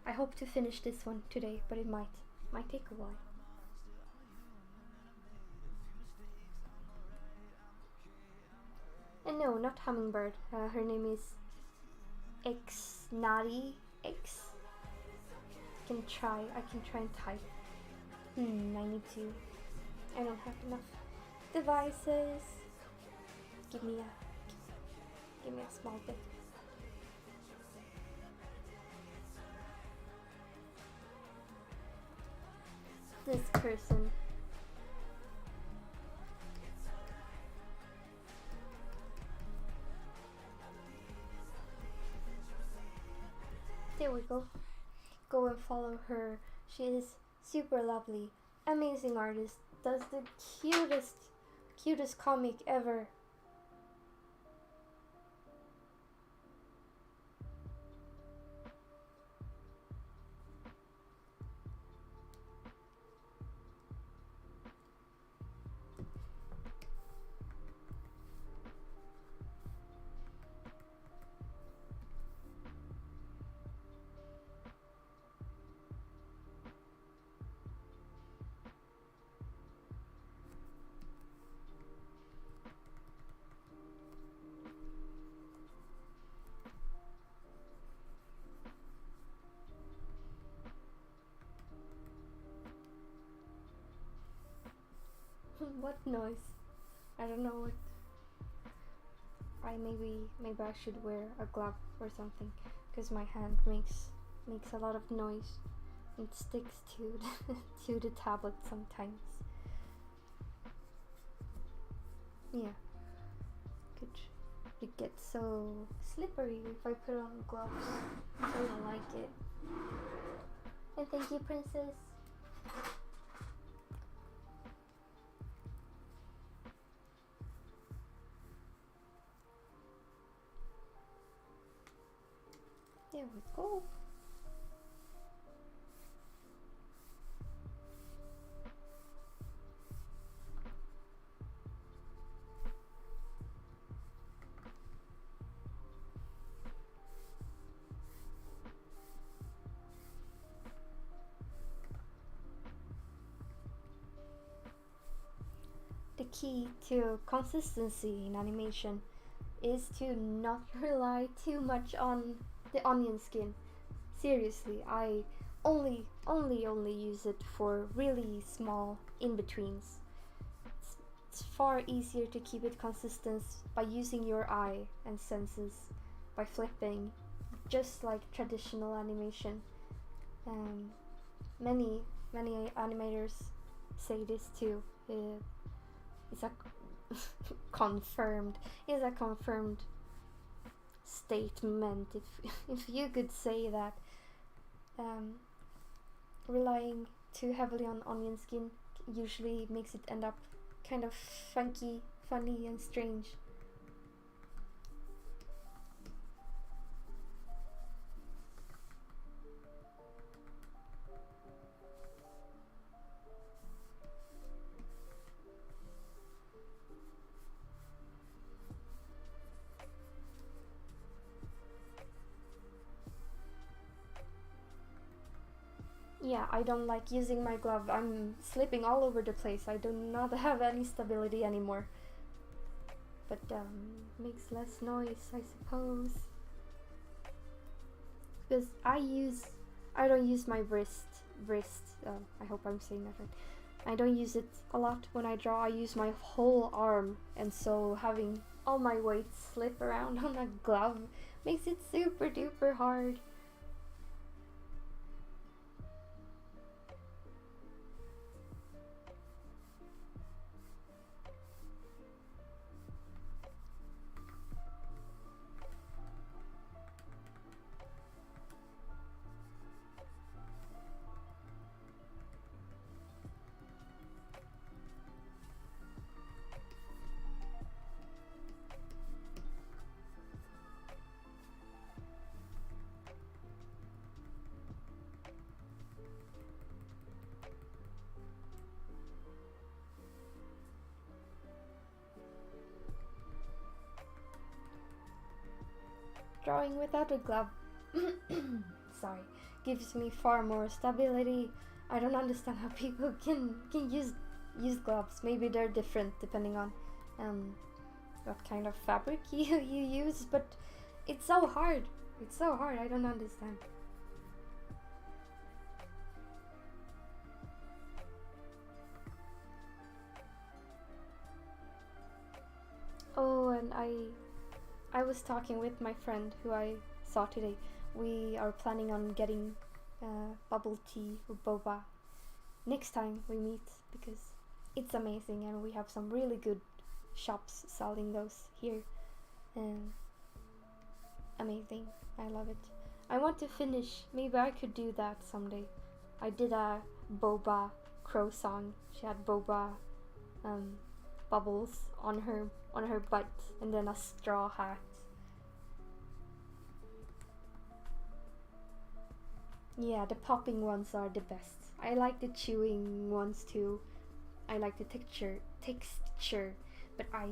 I hope to finish this one today, but it might take a while. And no, not Hummingbird. Her name is X Nari X. I can try and type. I need to. I don't have enough devices. Give me a small bit. This person. There we go. Go and follow her. She is super lovely, amazing artist, does the cutest comic ever. What noise? I don't know what. Maybe I should wear a glove or something, because my hand makes a lot of noise. It sticks to to the tablet sometimes. Yeah, it gets so slippery if I put on gloves. I don't like it. And thank you, Princess. There we go. The key to consistency in animation is to not rely too much on the onion skin. Seriously, I only use it for really small in-betweens. It's far easier to keep it consistent by using your eye and senses, by flipping, just like traditional animation. Many animators say this too. It's a confirmed statement, if you could say that. Relying too heavily on onion skin usually makes it end up kind of funky funny and strange. Yeah, I don't like using my glove. I'm slipping all over the place. I do not have any stability anymore. But makes less noise, I suppose. Because I don't use my wrist. I hope I'm saying that right. I don't use it a lot when I draw. I use my whole arm, and so having all my weight slip around on a glove makes it super duper hard. Drawing without a glove sorry, gives me far more stability. I don't understand how people can use gloves. Maybe they're different depending on what kind of fabric you use, but it's so hard. It's so hard. I don't understand. Oh, and I was talking with my friend who I saw today. We are planning on getting bubble tea or boba next time we meet because it's amazing and we have some really good shops selling those here. And amazing. I love it. I want to finish. Maybe I could do that someday. I did a boba crowsong. She had boba bubbles on her butt and then a straw hat. Yeah, the popping ones are the best. I like the chewing ones too. I like the texture, but I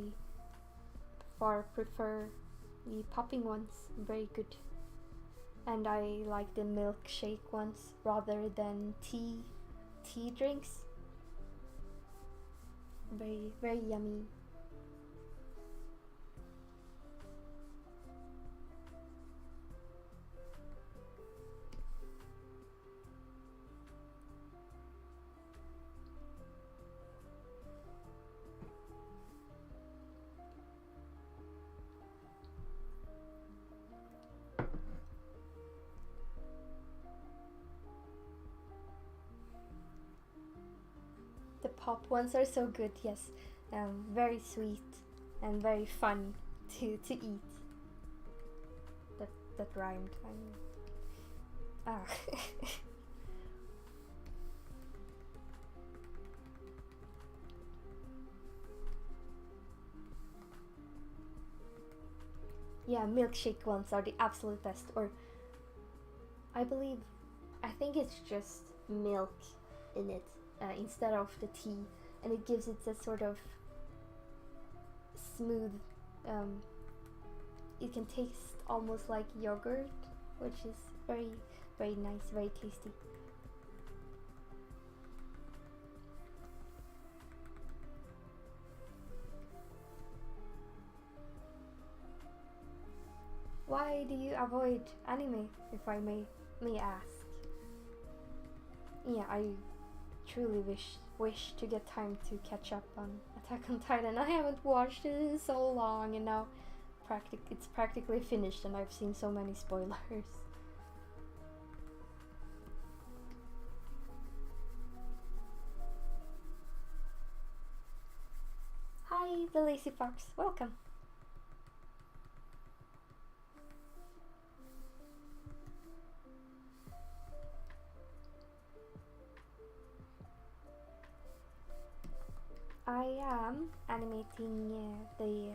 far prefer the popping ones. Very good. And I like the milkshake ones rather than tea drinks. Very yummy. The pop ones are so good, yes. Very sweet and very fun to eat. That rhymed. Yeah, milkshake ones are the absolute best. Or I think it's just milk in it instead of the tea, and it gives it a sort of smooth. It can taste almost like yogurt, which is very nice, very tasty. Why do you avoid anime, if I may ask? Yeah, I truly wish to get time to catch up on Attack on Titan. I haven't watched it in so long, and now it's practically finished, and I've seen so many spoilers. Hi, the Lazy Fox. Welcome. I am animating the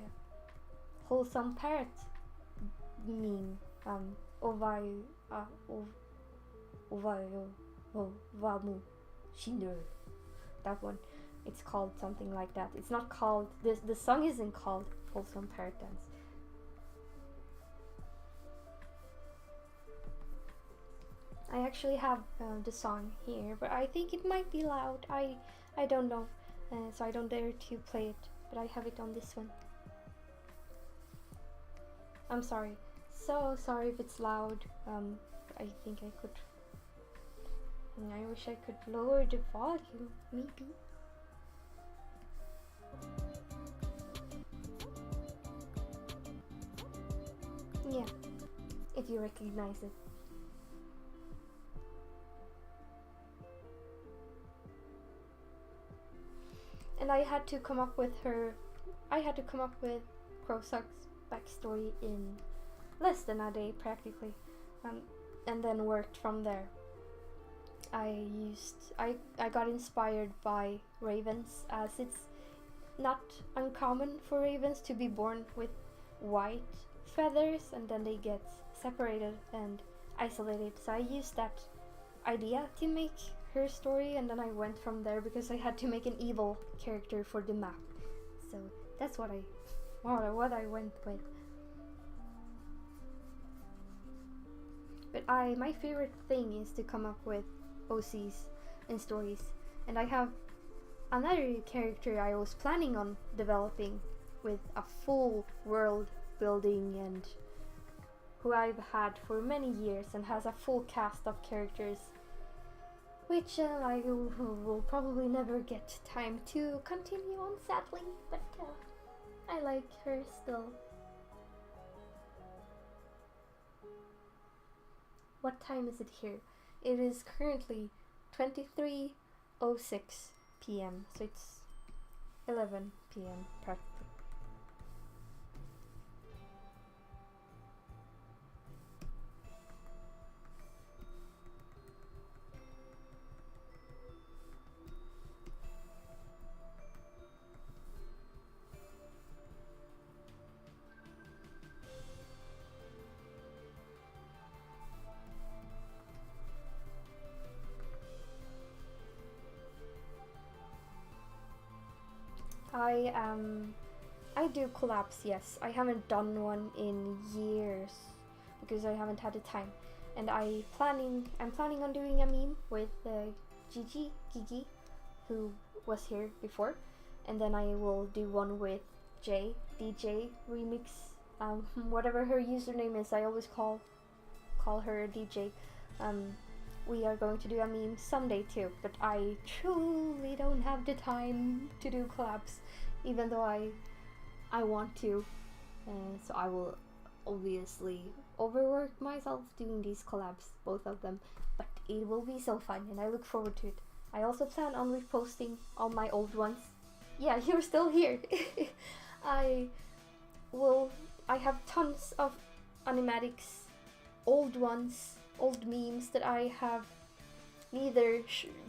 wholesome parrot meme. Ovayu, Ovayu, Vamu, Shinder. That one. It's called something like that. It's not called. The song isn't called Wholesome Parrot Dance. I actually have the song here, but I think it might be loud. I don't know, so I don't dare to play it. But I have it on this one. I'm sorry. So sorry if it's loud. I think I could. I wish I could lower the volume, maybe. Yeah, if you recognize it. And I had to come up with crowsong's backstory in less than a day practically, and then worked from there. I got inspired by ravens, as it's not uncommon for ravens to be born with white feathers and then they get separated and isolated. So I used that idea to make her story, and then I went from there because I had to make an evil character for the map. So that's what I went with. But my favorite thing is to come up with OCs and stories, and I have another character I was planning on developing with a full world building, and who I've had for many years and has a full cast of characters, which I will probably never get time to continue on, sadly, but I like her still. What time is it here? It is currently 23:06 p.m. so it's 11 p.m. practically. I do collabs, yes. I haven't done one in years because I haven't had the time, and I'm planning on doing a meme with Gigi, who was here before, and then I will do one with DJ Remix, whatever her username is. I always call her DJ. We are going to do a meme someday too, but I truly don't have the time to do collabs, even though I want to, so I will obviously overwork myself doing these collabs, both of them, but it will be so fun and I look forward to it. I also plan on reposting all my old ones. Yeah, you're still here. I have tons of animatics, old ones, old memes that I have neither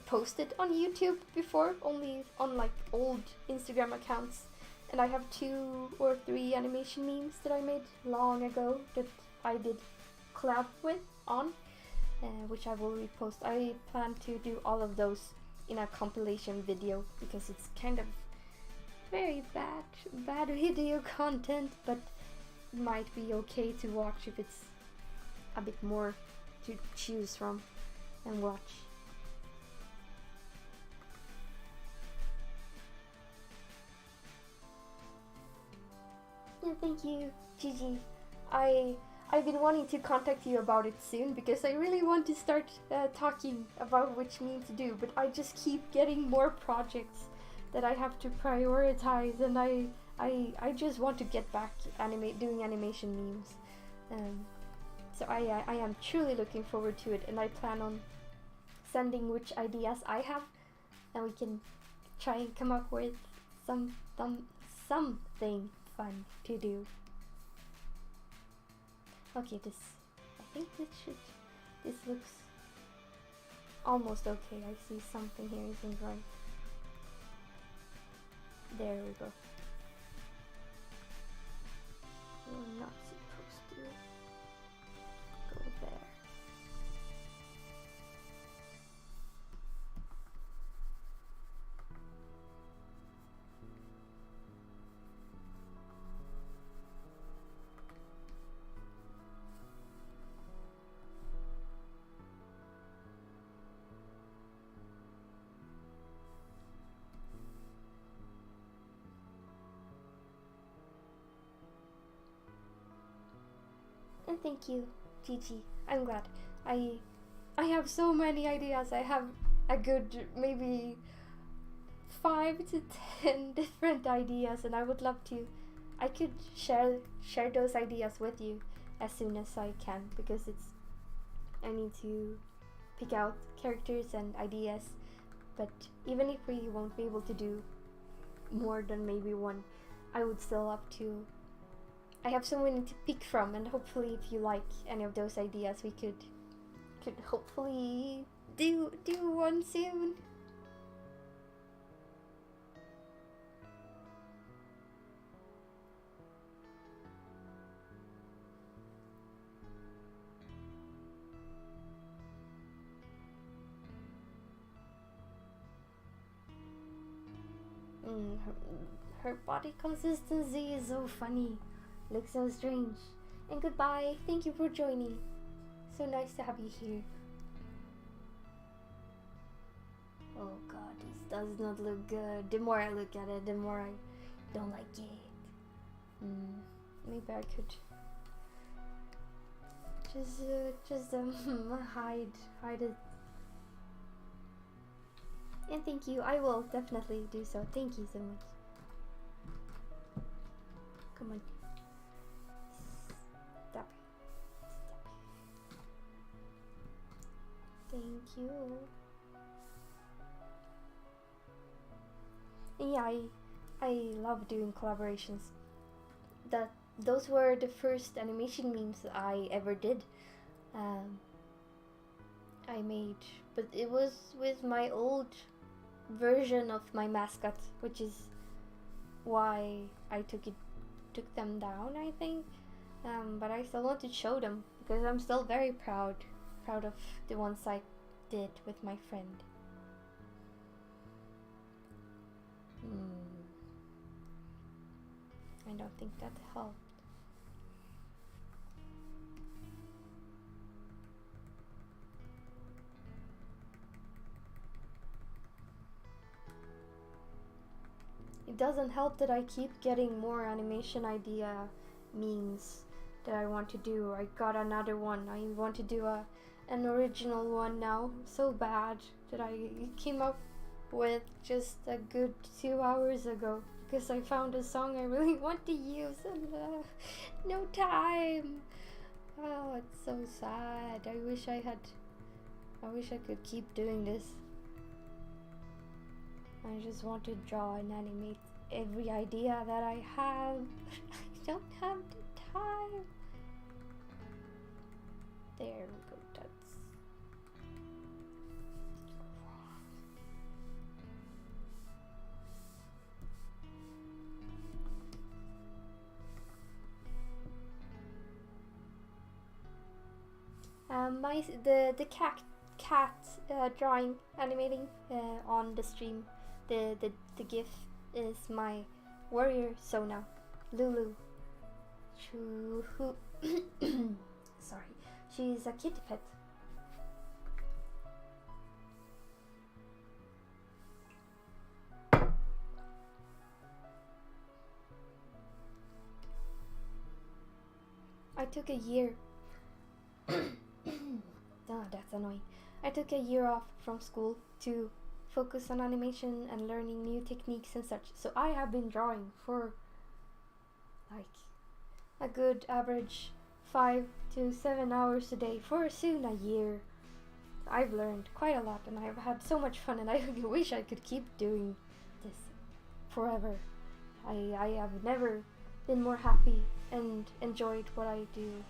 posted on YouTube before, only on like old Instagram accounts, and I have 2 or 3 animation memes that I made long ago that I did collab with on, which I will repost. I plan to do all of those in a compilation video because it's kind of very bad video content, but might be okay to watch if it's a bit more to choose from and watch. Yeah, thank you, Gigi. I've been wanting to contact you about it soon because I really want to start talking about which meme to do, but I just keep getting more projects that I have to prioritize, and I just want to get back doing animation memes. So I am truly looking forward to it, and I plan on sending which ideas I have, and we can try and come up with something fun to do. Okay, I think this looks almost okay. I see something here isn't right. There we go. We're not supposed to go there. And thank you, Gigi. I'm glad. I have so many ideas. I have a good maybe 5 to 10 different ideas, and I would love to. I could share those ideas with you as soon as I can, because I need to pick out characters and ideas. But even if we won't be able to do more than maybe one, I would still love to. I have so many to pick from, and hopefully if you like any of those ideas, we could hopefully do one soon. Her body consistency is so funny. Looks so strange. And goodbye. Thank you for joining. So nice to have you here. Oh god, this does not look good. The more I look at it, the more I don't like it. Maybe I could just hide it. And thank you. I will definitely do so. Thank you so much. Come on. Stop. Thank you. And yeah, I love doing collaborations. Those were the first animation memes I ever did. I made, but it was with my old version of my mascot, which is why I took them down, I think. But I still want to show them because I'm still very proud of the ones I did with my friend. I don't think that helped. It doesn't help that I keep getting more animation idea memes that I want to do. I got another one. I want to do an original one now, so bad, that I came up with just a good 2 hours ago, because I found a song I really want to use and no time. Oh, it's so sad. I wish I could keep doing this. I just want to draw and animate every idea that I have. I don't have the time. There we go. The cat drawing animating on the stream. The GIF is my warrior Sona, Lulu. Sorry, she's a kitty pet. I took a year. Oh, that's annoying. I took a year off from school to focus on animation and learning new techniques and such. So I have been drawing for like a good average 5 to 7 hours a day for soon a year. I've learned quite a lot and I've had so much fun, and I wish I could keep doing this forever. I have never been more happy and enjoyed what I do.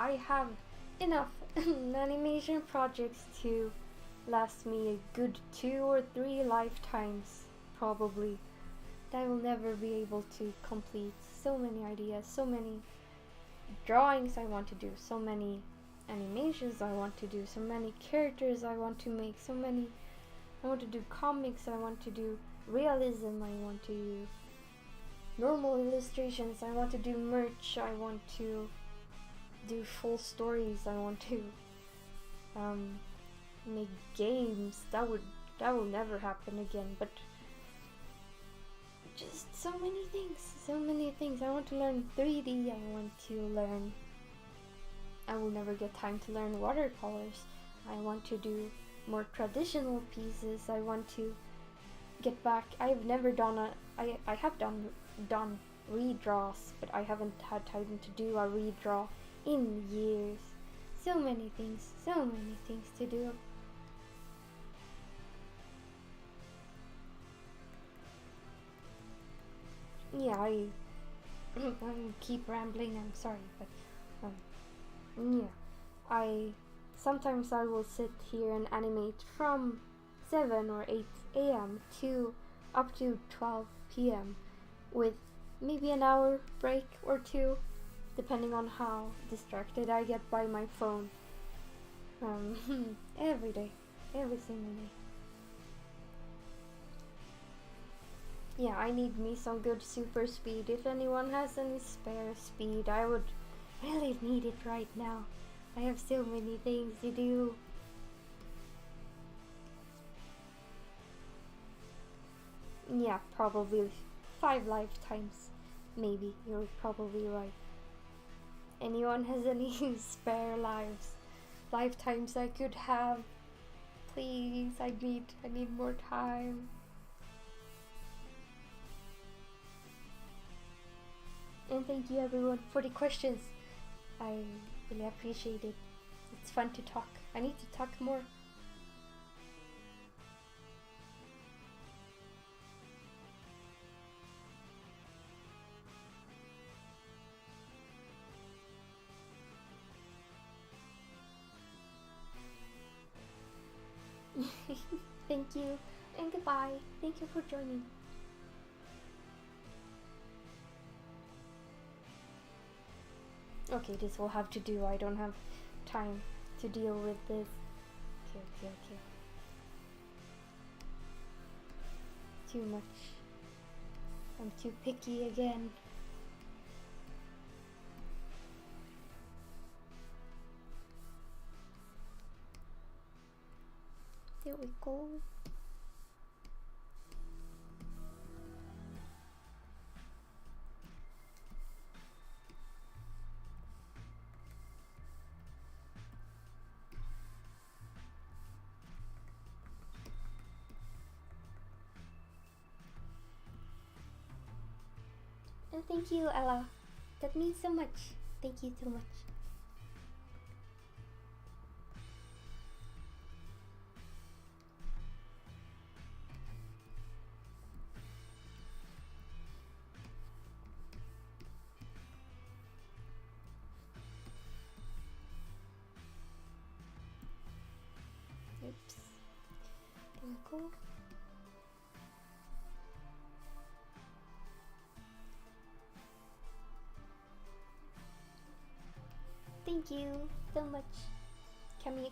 I have enough animation projects to last me a good 2 or 3 lifetimes, probably. I will never be able to complete so many ideas, so many drawings I want to do, so many animations I want to do, so many characters I want to make, I want to do comics, I want to do realism, I want to do normal illustrations, I want to do merch, I want to do full stories, I want to make games. That will never happen again, but just so many things. I want to learn 3D, I will never get time to learn watercolors. I want to do more traditional pieces. I want to get back. I've never done I have done redraws, but I haven't had time to do a redraw in years. So many things to do. Yeah, I keep rambling, I'm sorry, but yeah, sometimes I will sit here and animate from 7 or 8 a.m. to up to 12 p.m. with maybe an hour break or two, depending on how distracted I get by my phone. Every day, every single day. Yeah, I need me some good super speed. If anyone has any spare speed, I would really need it right now. I have so many things to do. Yeah, probably 5 lifetimes. Maybe, you're probably right. Anyone has any spare lifetimes I could have? Please, I need more time. And thank you everyone for the questions. I really appreciate it. It's fun to talk. I need to talk more. Thank you and goodbye. Thank you for joining. Okay, this will have to do. I don't have time to deal with this. Okay. Too much. I'm too picky again. There we go. And thank you, Ella. That means so much. Thank you so much. Oops. There we go. Thank you so much, Camix.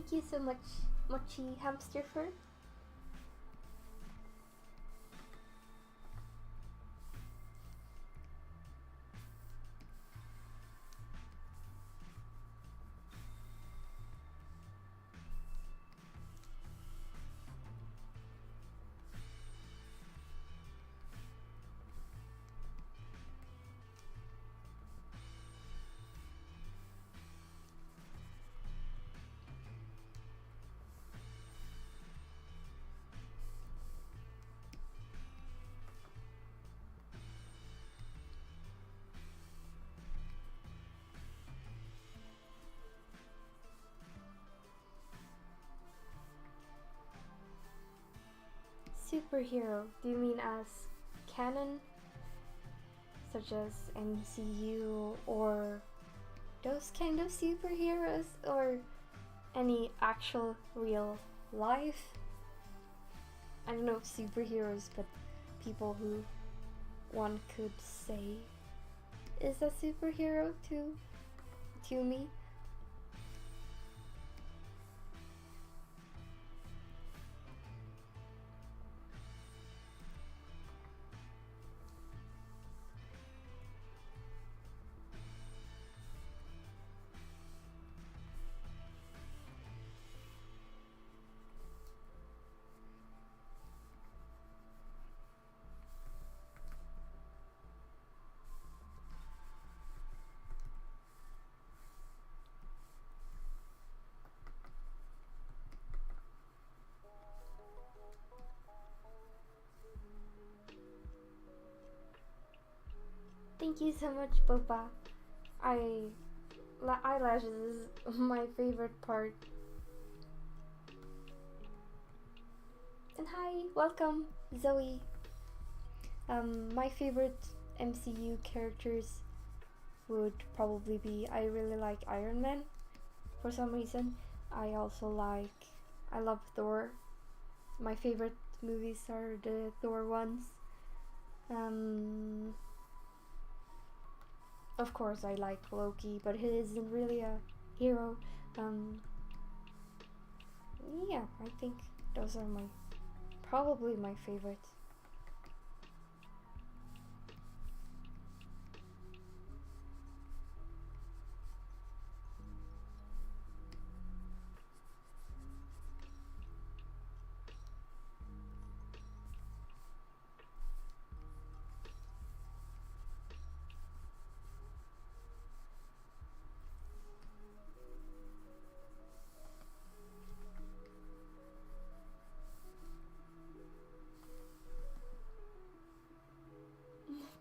Thank you so much, Mochi Hamster Fur. Superhero, do you mean as canon, such as MCU, or those kind of superheroes, or any actual real life? I don't know if superheroes, but people who one could say is a superhero to me. Thank you so much, Boba. Eyelashes is my favorite part. And hi, welcome, Zoe. My favorite MCU characters would probably be, I really like Iron Man for some reason. I love Thor. My favorite movies are the Thor ones. Of course I like Loki, but he isn't really a hero. Yeah, I think those are probably my favorites.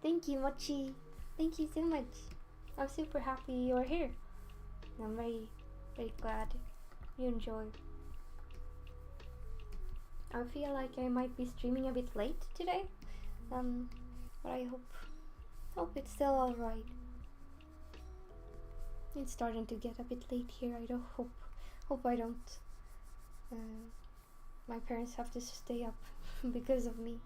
Thank you, Mochi. Thank you so much. I'm super happy you're here. I'm very, very glad you enjoy. I feel like I might be streaming a bit late today, but I hope it's still alright. It's starting to get a bit late here. I don't hope I don't. My parents have to stay up because of me.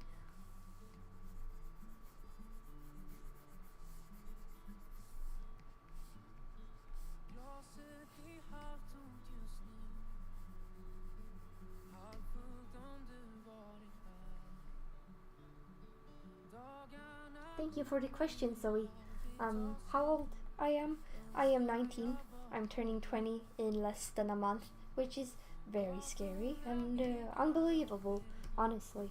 Thank you for the question, Zoe. How old I am? I am 19. I'm turning 20 in less than a month, which is very scary and unbelievable, honestly.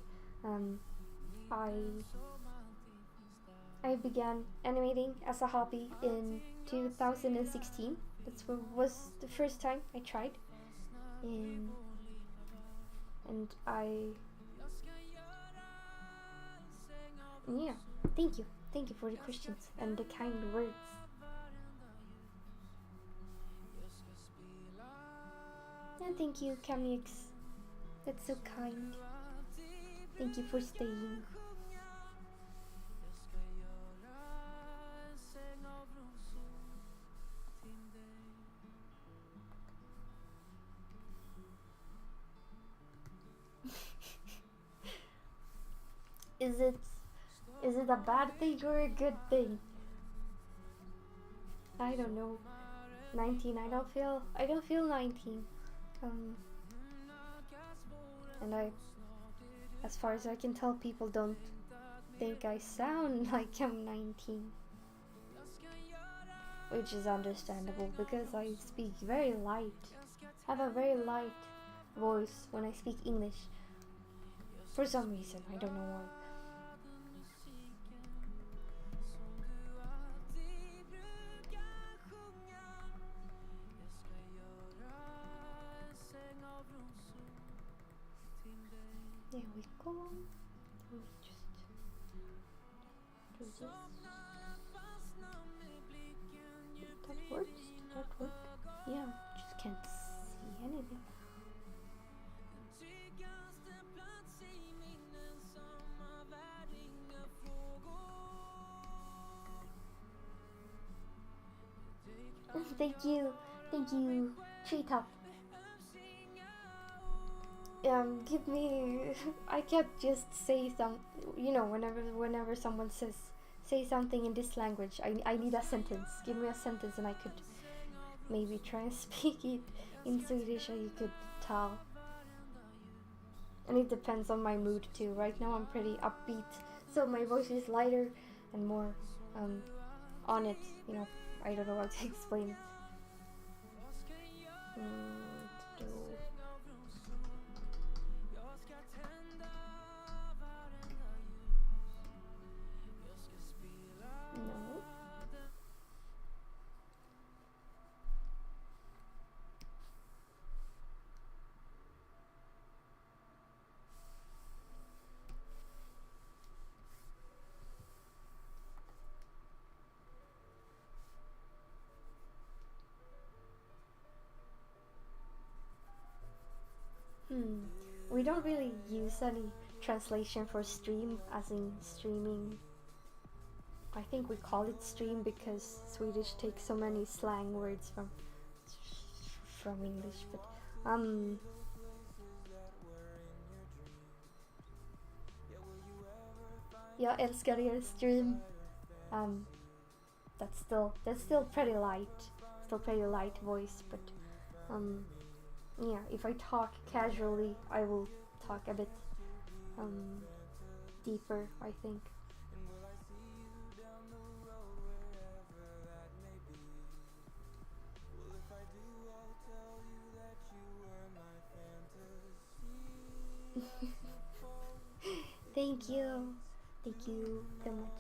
I began animating as a hobby in 2016. That was the first time I tried, and yeah. Thank you for the questions and the kind words. And thank you, Camix. That's so kind. Thank you for staying. Is it a bad thing or a good thing? I don't know. 19. I don't feel 19. And as far as I can tell, people don't think I sound like I'm 19. Which is understandable because I speak very light. I have a very light voice when I speak English. For some reason, I don't know why. There we go. Let me just do this. That works? Did that work? Yeah, just can't see anything. Thank you, Treetop. Give me. I can't just say some. Whenever someone say something in this language, I need a sentence. Give me a sentence, and I could maybe try and speak it in Swedish, or you could tell. And it depends on my mood too. Right now I'm pretty upbeat, so my voice is lighter and more on it. I don't know how to explain it. We don't really use any translation for stream, as in streaming. I think we call it stream because Swedish takes so many slang words from English, but jag älskar er stream. That's still pretty light voice, but yeah, if I talk casually, I will talk a bit deeper, I think. Thank you so much.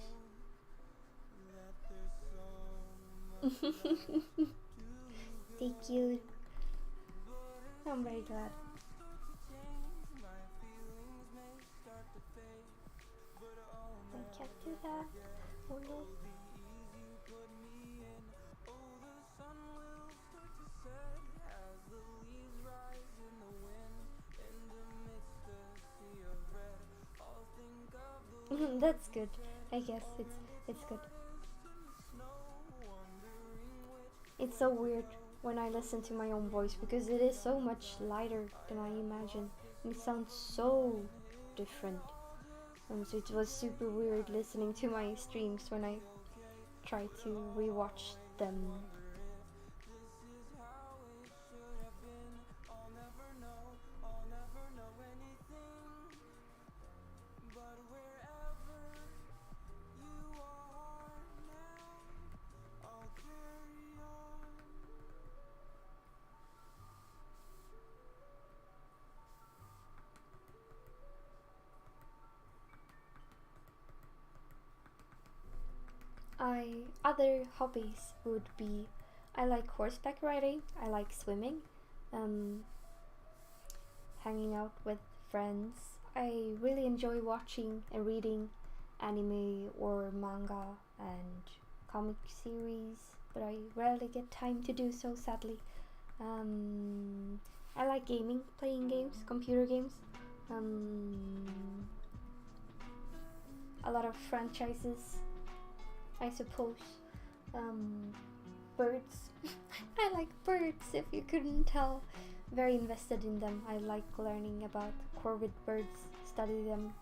Thank you. I'm very glad. I can't do that. Oh no. That's good. I guess it's good. It's so weird when I listen to my own voice because it is so much lighter than I imagine. It sounds so different. So it was super weird listening to my streams when I tried to rewatch them. Other hobbies would be, I like horseback riding, I like swimming, hanging out with friends. I really enjoy watching and reading anime or manga and comic series, but I rarely get time to do so, sadly. I like gaming, playing games, computer games. A lot of franchises, I suppose. Birds. I like birds, if you couldn't tell. Very invested in them. I like learning about corvid birds, study them.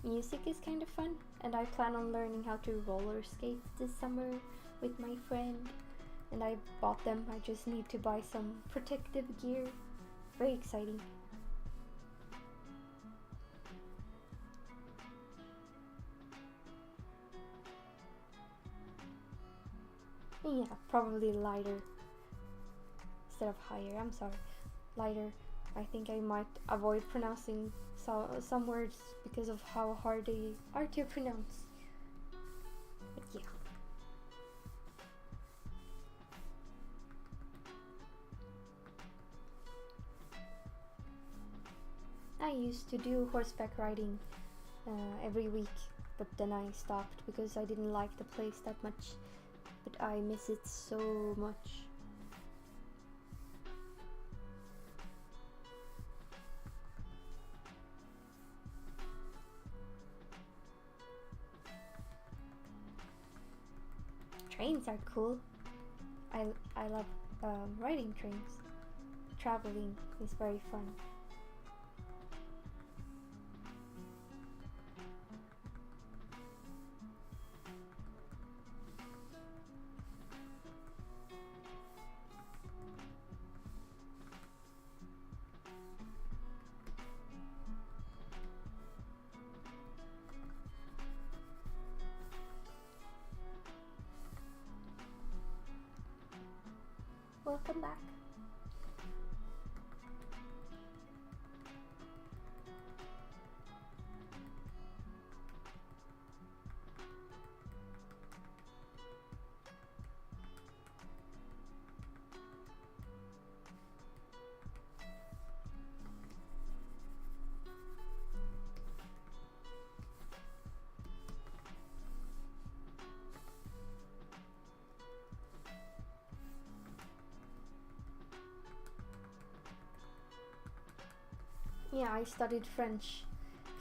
Music is kind of fun, and I plan on learning how to roller skate this summer with my friend. and I bought them. I just need to buy some protective gear. Very exciting. Yeah, probably lighter instead of higher. I'm sorry, lighter. I think I might avoid pronouncing some words because of how hard they are to pronounce. But yeah. I used to do horseback riding every week, but then I stopped because I didn't like the place that much. But I miss it so much. Trains are cool. I love riding trains. Traveling is very fun. Welcome back. Yeah, I studied French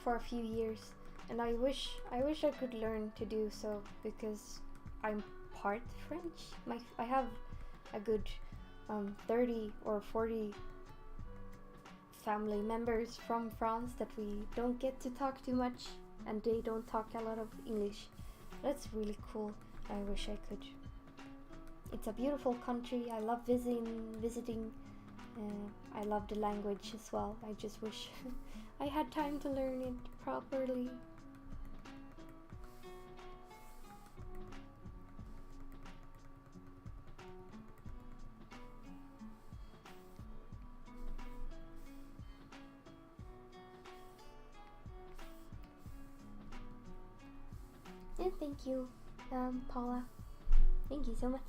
for a few years, and I wish I could learn to do so because I'm part French. I have a good 30 or 40 family members from France that we don't get to talk too much, and they don't talk a lot of English. That's really cool. I wish I could. It's a beautiful country. I love visiting. I love the language as well. I just wish I had time to learn it properly. And thank you, Paula. Thank you so much.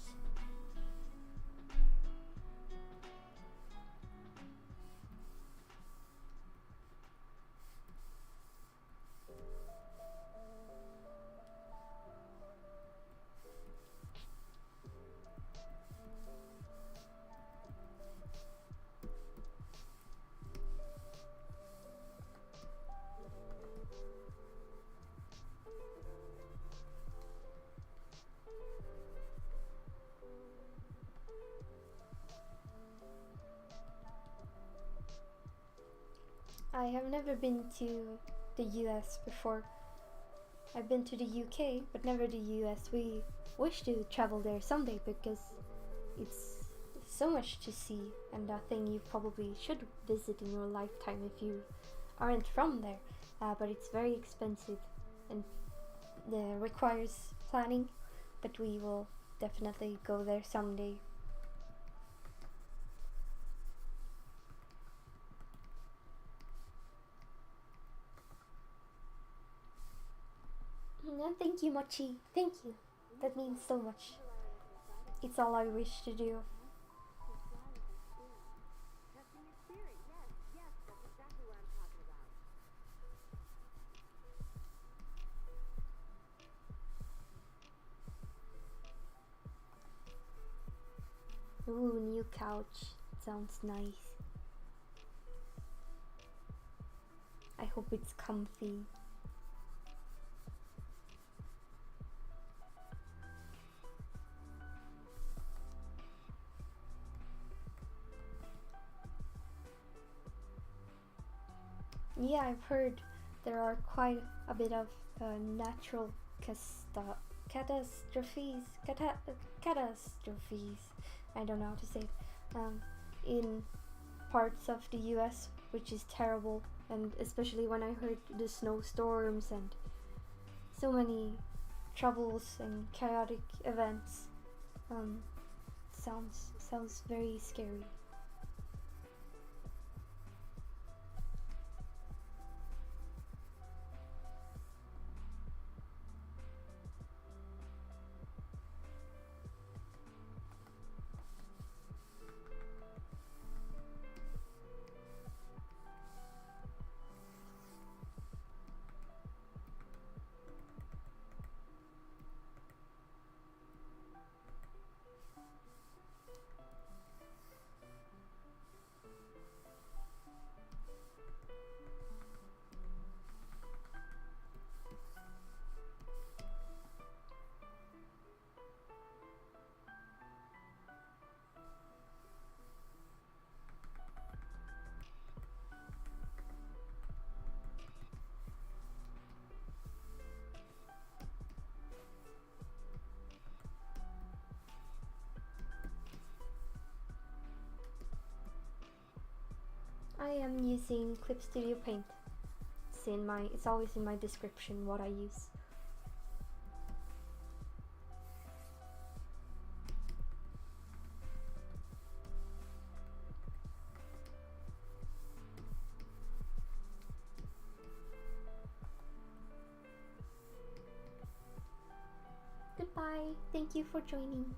I have never been to the US before. I've been to the UK, but never the US. We wish to travel there someday because it's so much to see and a thing you probably should visit in your lifetime if you aren't from there. But it's very expensive and requires planning, but we will definitely go there someday. Thank you, Mochi. Thank you. That means so much. It's all I wish to do. Ooh, new couch. Sounds nice. I hope it's comfy. Yeah, I've heard there are quite a bit of natural catastrophes. I don't know how to say it. In parts of the US, which is terrible, and especially when I heard the snowstorms and so many troubles and chaotic events. Sounds very scary. I am using Clip Studio Paint. It's always in my description what I use. Goodbye. Thank you for joining.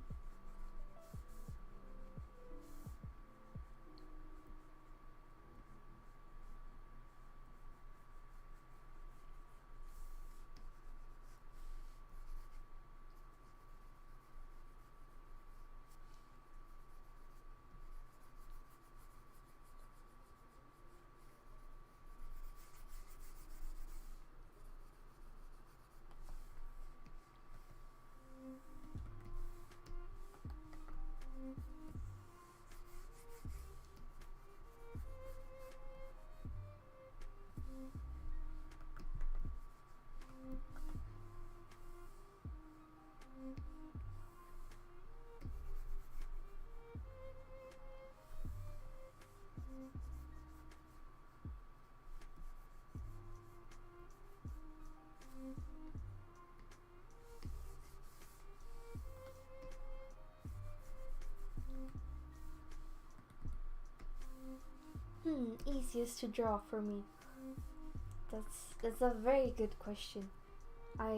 Easiest to draw for me. That's a very good question. I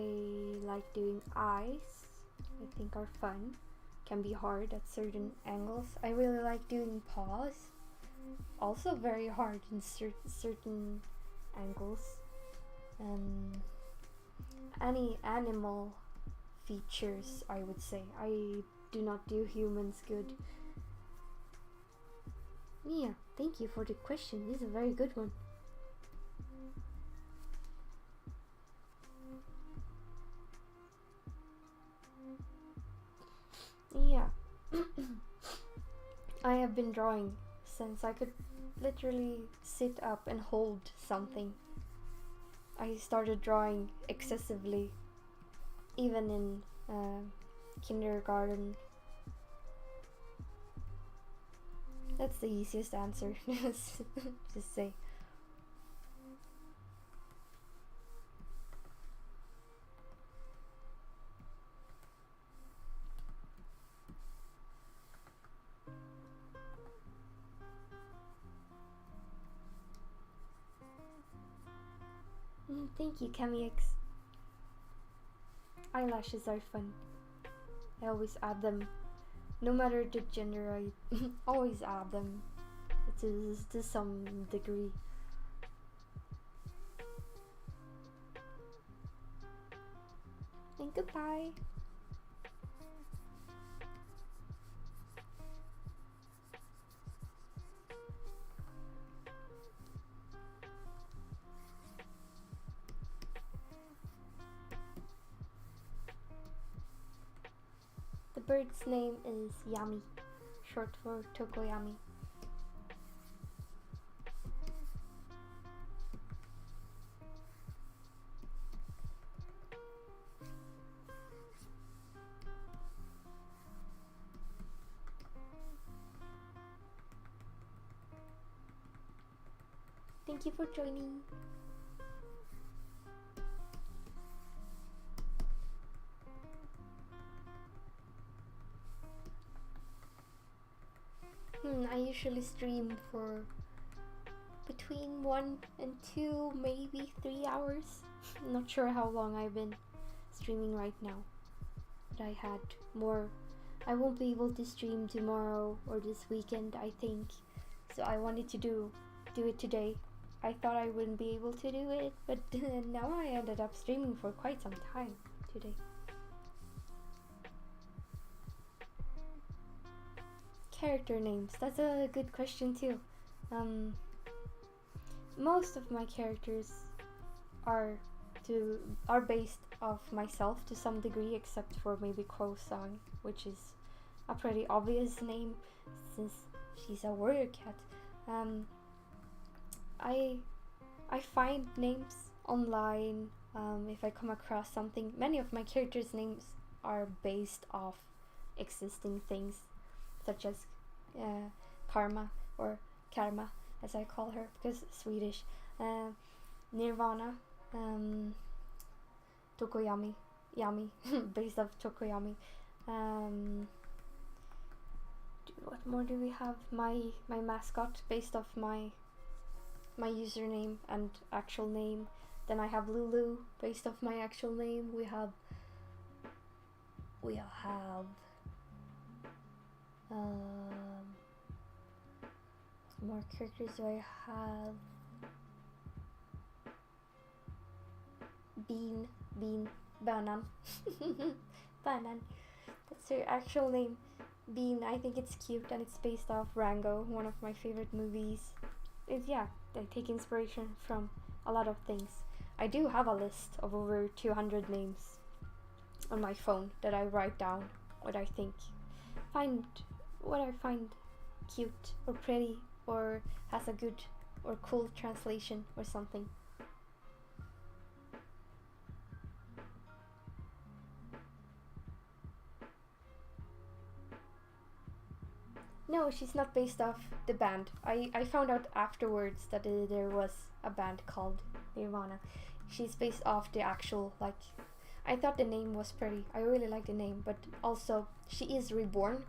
like doing eyes. I think are fun. Can be hard at certain angles. I really like doing paws. Also very hard in certain angles. Any animal features, I would say. I do not do humans good. Yeah, thank you for the question. This is a very good one. Yeah. I have been drawing since I could literally sit up and hold something. I started drawing excessively, even in kindergarten. That's the easiest answer. Just say. Thank you, CamiX. Eyelashes are fun. I always add them. No matter the gender, I always add them to some degree. And goodbye. The bird's name is Yami, short for Tokoyami. Thank you for joining. I usually stream for between 1 and 2, maybe 3 hours. Not sure how long I've been streaming right now, but I had more. I won't be able to stream tomorrow or this weekend, I think, so I wanted to do it today. I thought I wouldn't be able to do it, but now I ended up streaming for quite some time today. Character names, that's a good question too. Most of my characters are based off myself to some degree, except for maybe Crowsong, which is a pretty obvious name since she's a warrior cat. I find names online if I come across something. Many of my characters' names are based off existing things, such as Karma, or Karma as I call her because Swedish, Nirvana, Tokoyami, Yami, based off Tokoyami. What more do we have? My mascot based off my username and actual name. Then I have Lulu based off my actual name. We have what more characters do I have? Banan. Banan. That's her actual name. Bean. I think it's cute and it's based off Rango, one of my favorite movies. Yeah, I take inspiration from a lot of things. I do have a list of over 200 names on my phone that I write down what I find cute or pretty or has a good or cool translation or something. No, she's not based off the band. I found out afterwards that there was a band called Nirvana. She's based off the actual, like, I thought the name was pretty. I really like the name, but also she is reborn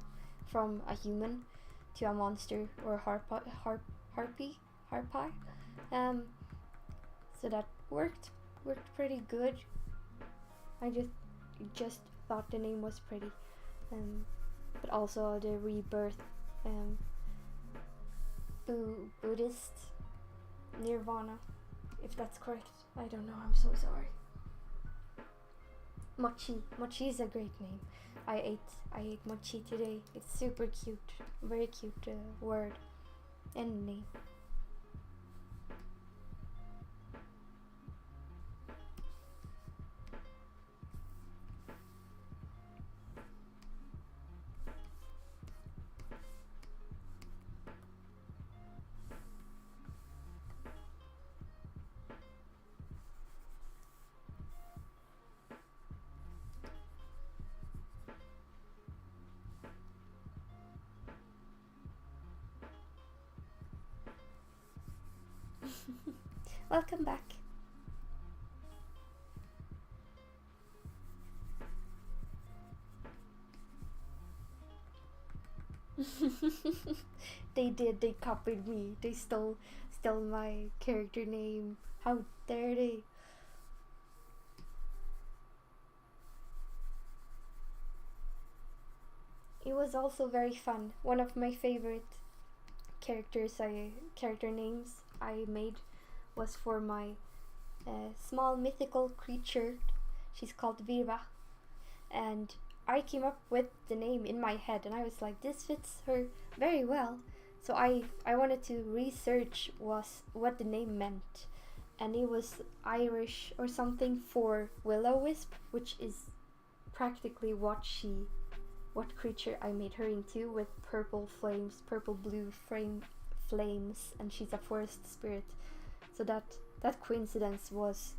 from a human to a monster or harpy. So that worked pretty good. I just thought the name was pretty. But also the rebirth, Buddhist Nirvana, if that's correct. I don't know, I'm so sorry. Mochi is a great name. I ate mochi today. It's super cute, very cute word and name. Welcome back. They copied me. They stole my character name. How dare they? It was also very fun. One of my favorite character names I made was for my small mythical creature. She's called Virva, and I came up with the name in my head, and I was like, this fits her very well. So I wanted to research what the name meant, and it was Irish or something for will-o-wisp, which is practically what creature I made her into, with purple blue flames, and she's a forest spirit. So that coincidence was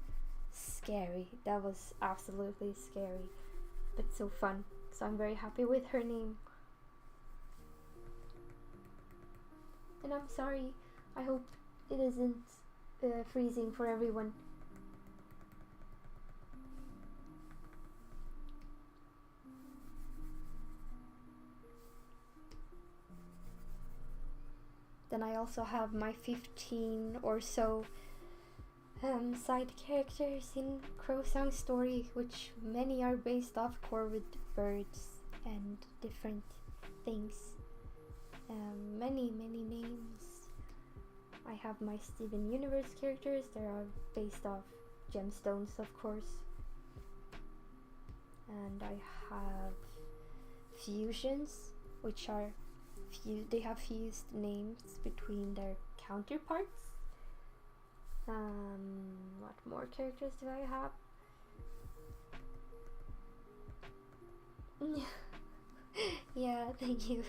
scary. That was absolutely scary, but so fun. So I'm very happy with her name. And I'm sorry, I hope it isn't freezing for everyone. Then I also have my 15 or so side characters in Crowsong story, which many are based off corvid birds and different things. Many names. I have my Steven Universe characters that are based off gemstones, of course. And I have fusions, which are they have fused names between their counterparts. What more characters do I have? Yeah, thank you.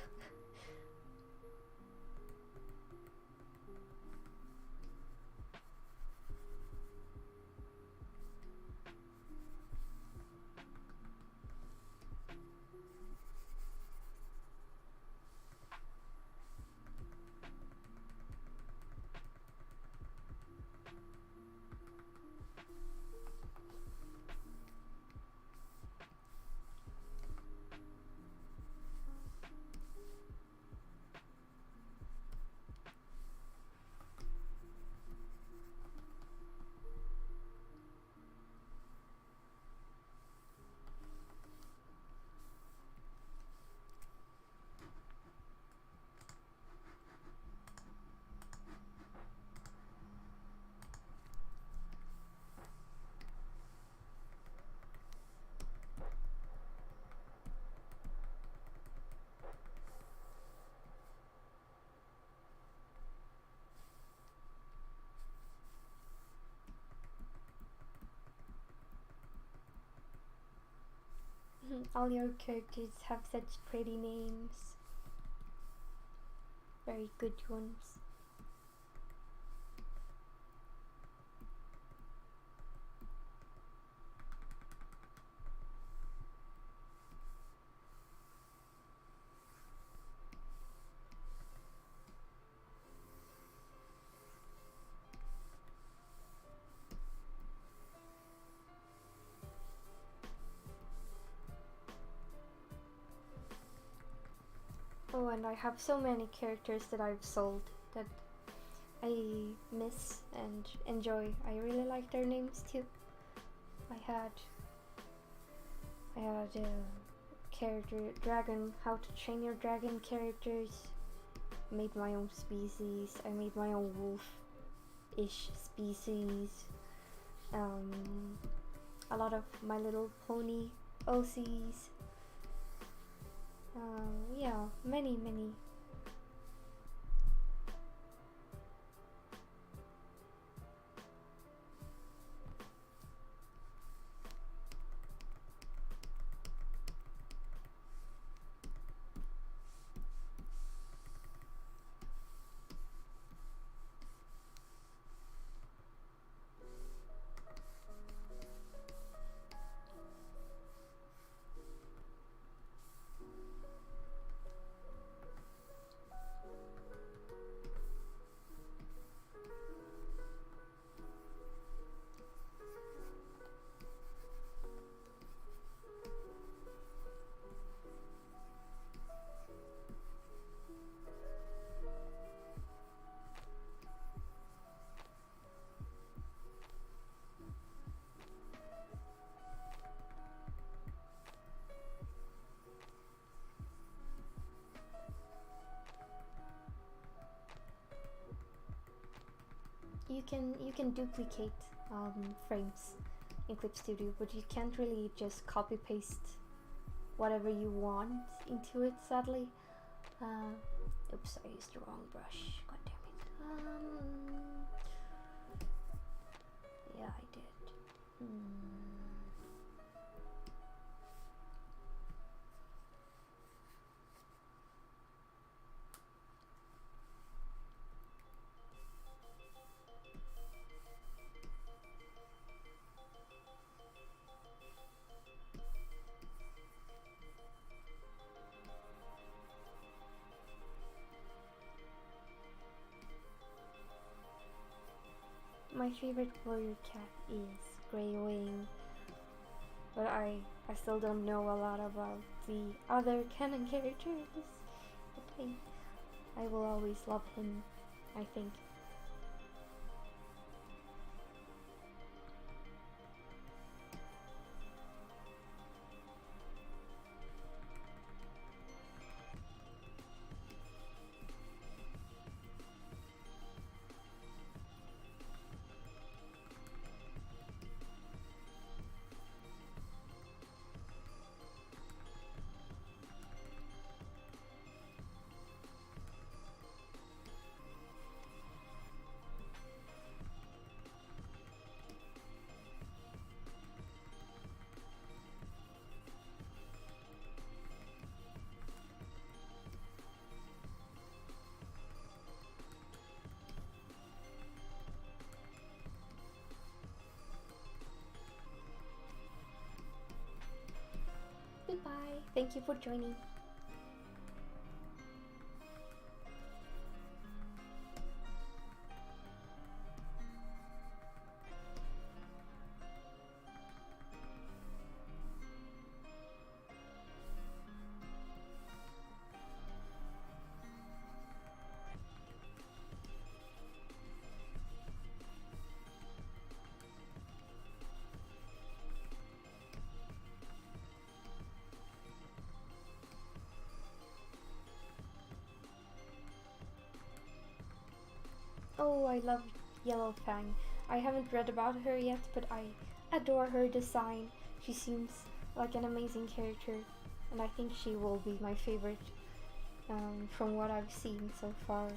All your characters have such pretty names. Very good ones. Oh, and I have so many characters that I've sold that I miss and enjoy. I really like their names too. I had a character dragon, how to train your dragon characters. Made my own species. I made my own wolf-ish species. A lot of My Little Pony OCs. Yeah, many. You can duplicate frames in Clip Studio, but you can't really just copy paste whatever you want into it, sadly. Oops, I used the wrong brush. God damn it. Yeah, I did. my favorite warrior cat is Grey Wing, but I still don't know a lot about the other canon characters. But I will always love him, I think. Goodbye. Thank you for joining. Oh, I love Yellow Fang. I haven't read about her yet, but I adore her design. She seems like an amazing character, and I think she will be my favorite from what I've seen so far.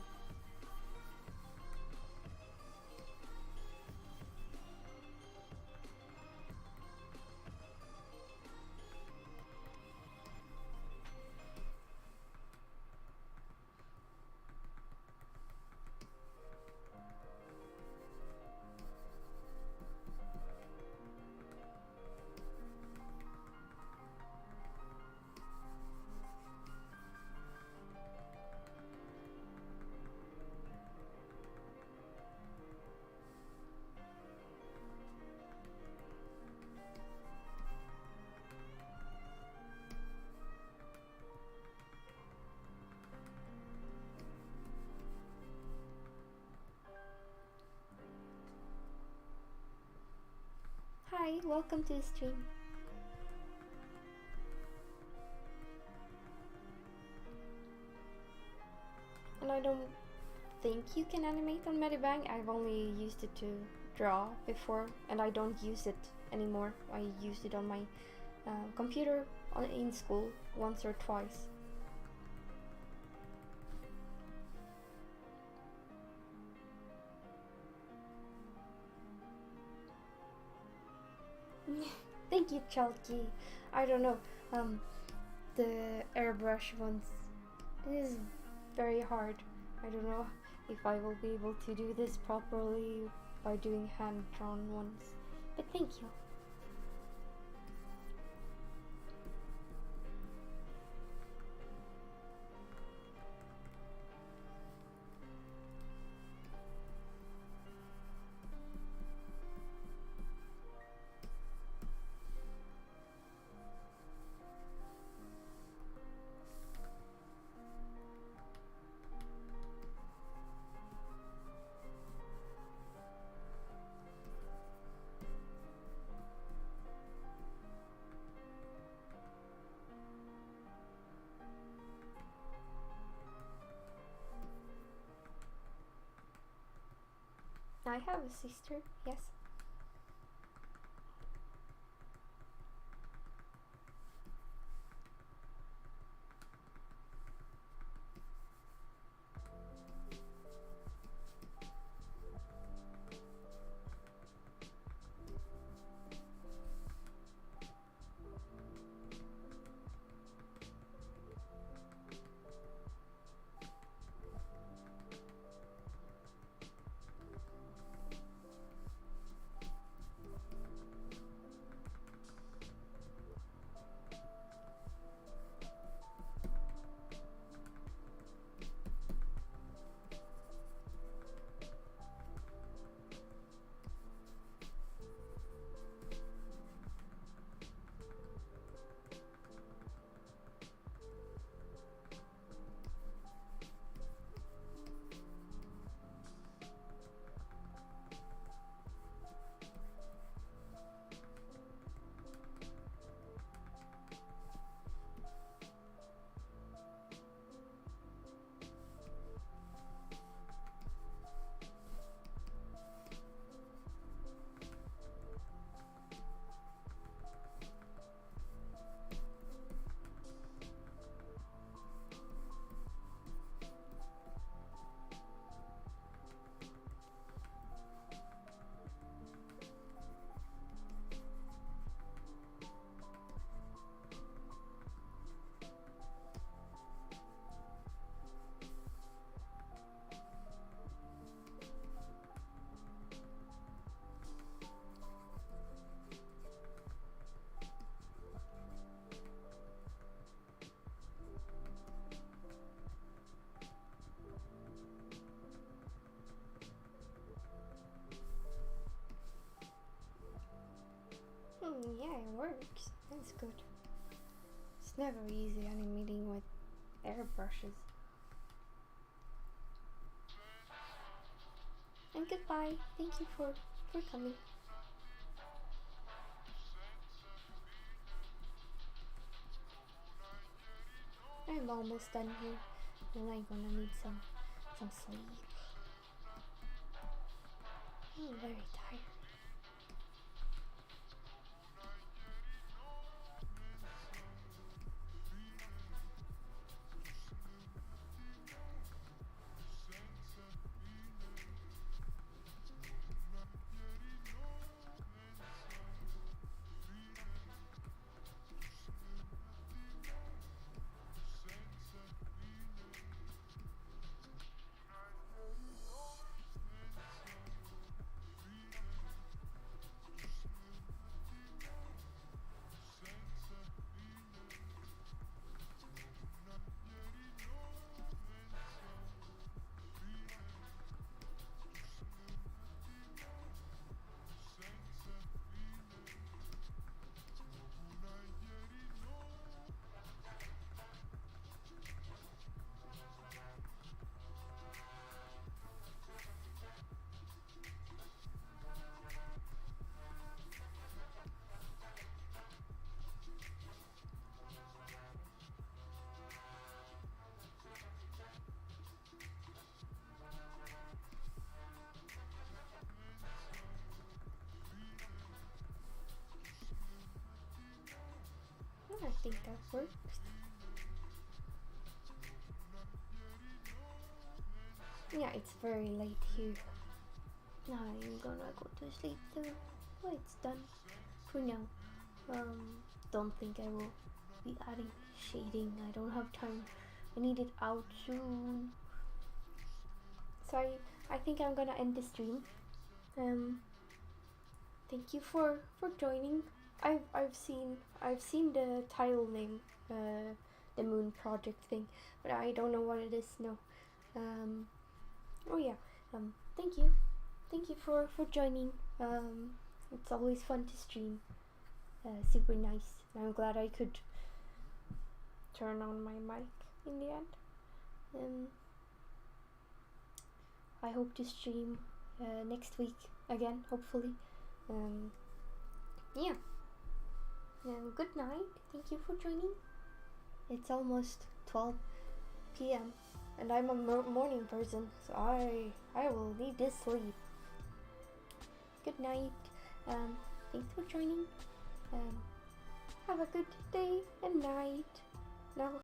Hi, welcome to the stream. And I don't think you can animate on Medibang. I've only used it to draw before, and I don't use it anymore. I used it on my computer in school once or twice. Thank you, Chalky. I don't know. The airbrush ones is very hard. I don't know if I will be able to do this properly by doing hand-drawn ones. But thank you. I have a sister, yes. Yeah, it works. That's good. It's never easy animating with airbrushes. And goodbye. Thank you for coming. I'm almost done here, and I'm gonna need some sleep. I'm very tired. I think that works. Yeah, it's very late here. I'm gonna go to sleep soon. Well, it's done for now. Don't think I will be adding shading. I don't have time. I need it out soon. So I think I'm gonna end the stream. Thank you for joining. I've seen the title name, the Moon Project thing, but I don't know what it is. No. Oh yeah. Thank you for joining. It's always fun to stream. Super nice. I'm glad I could turn on my mic in the end. I hope to stream next week again, hopefully. Yeah. Good night. Thank you for joining. It's almost 12 p.m. and I'm a morning person, so I will need this sleep. Good night. Thanks for joining. Have a good day and night. Now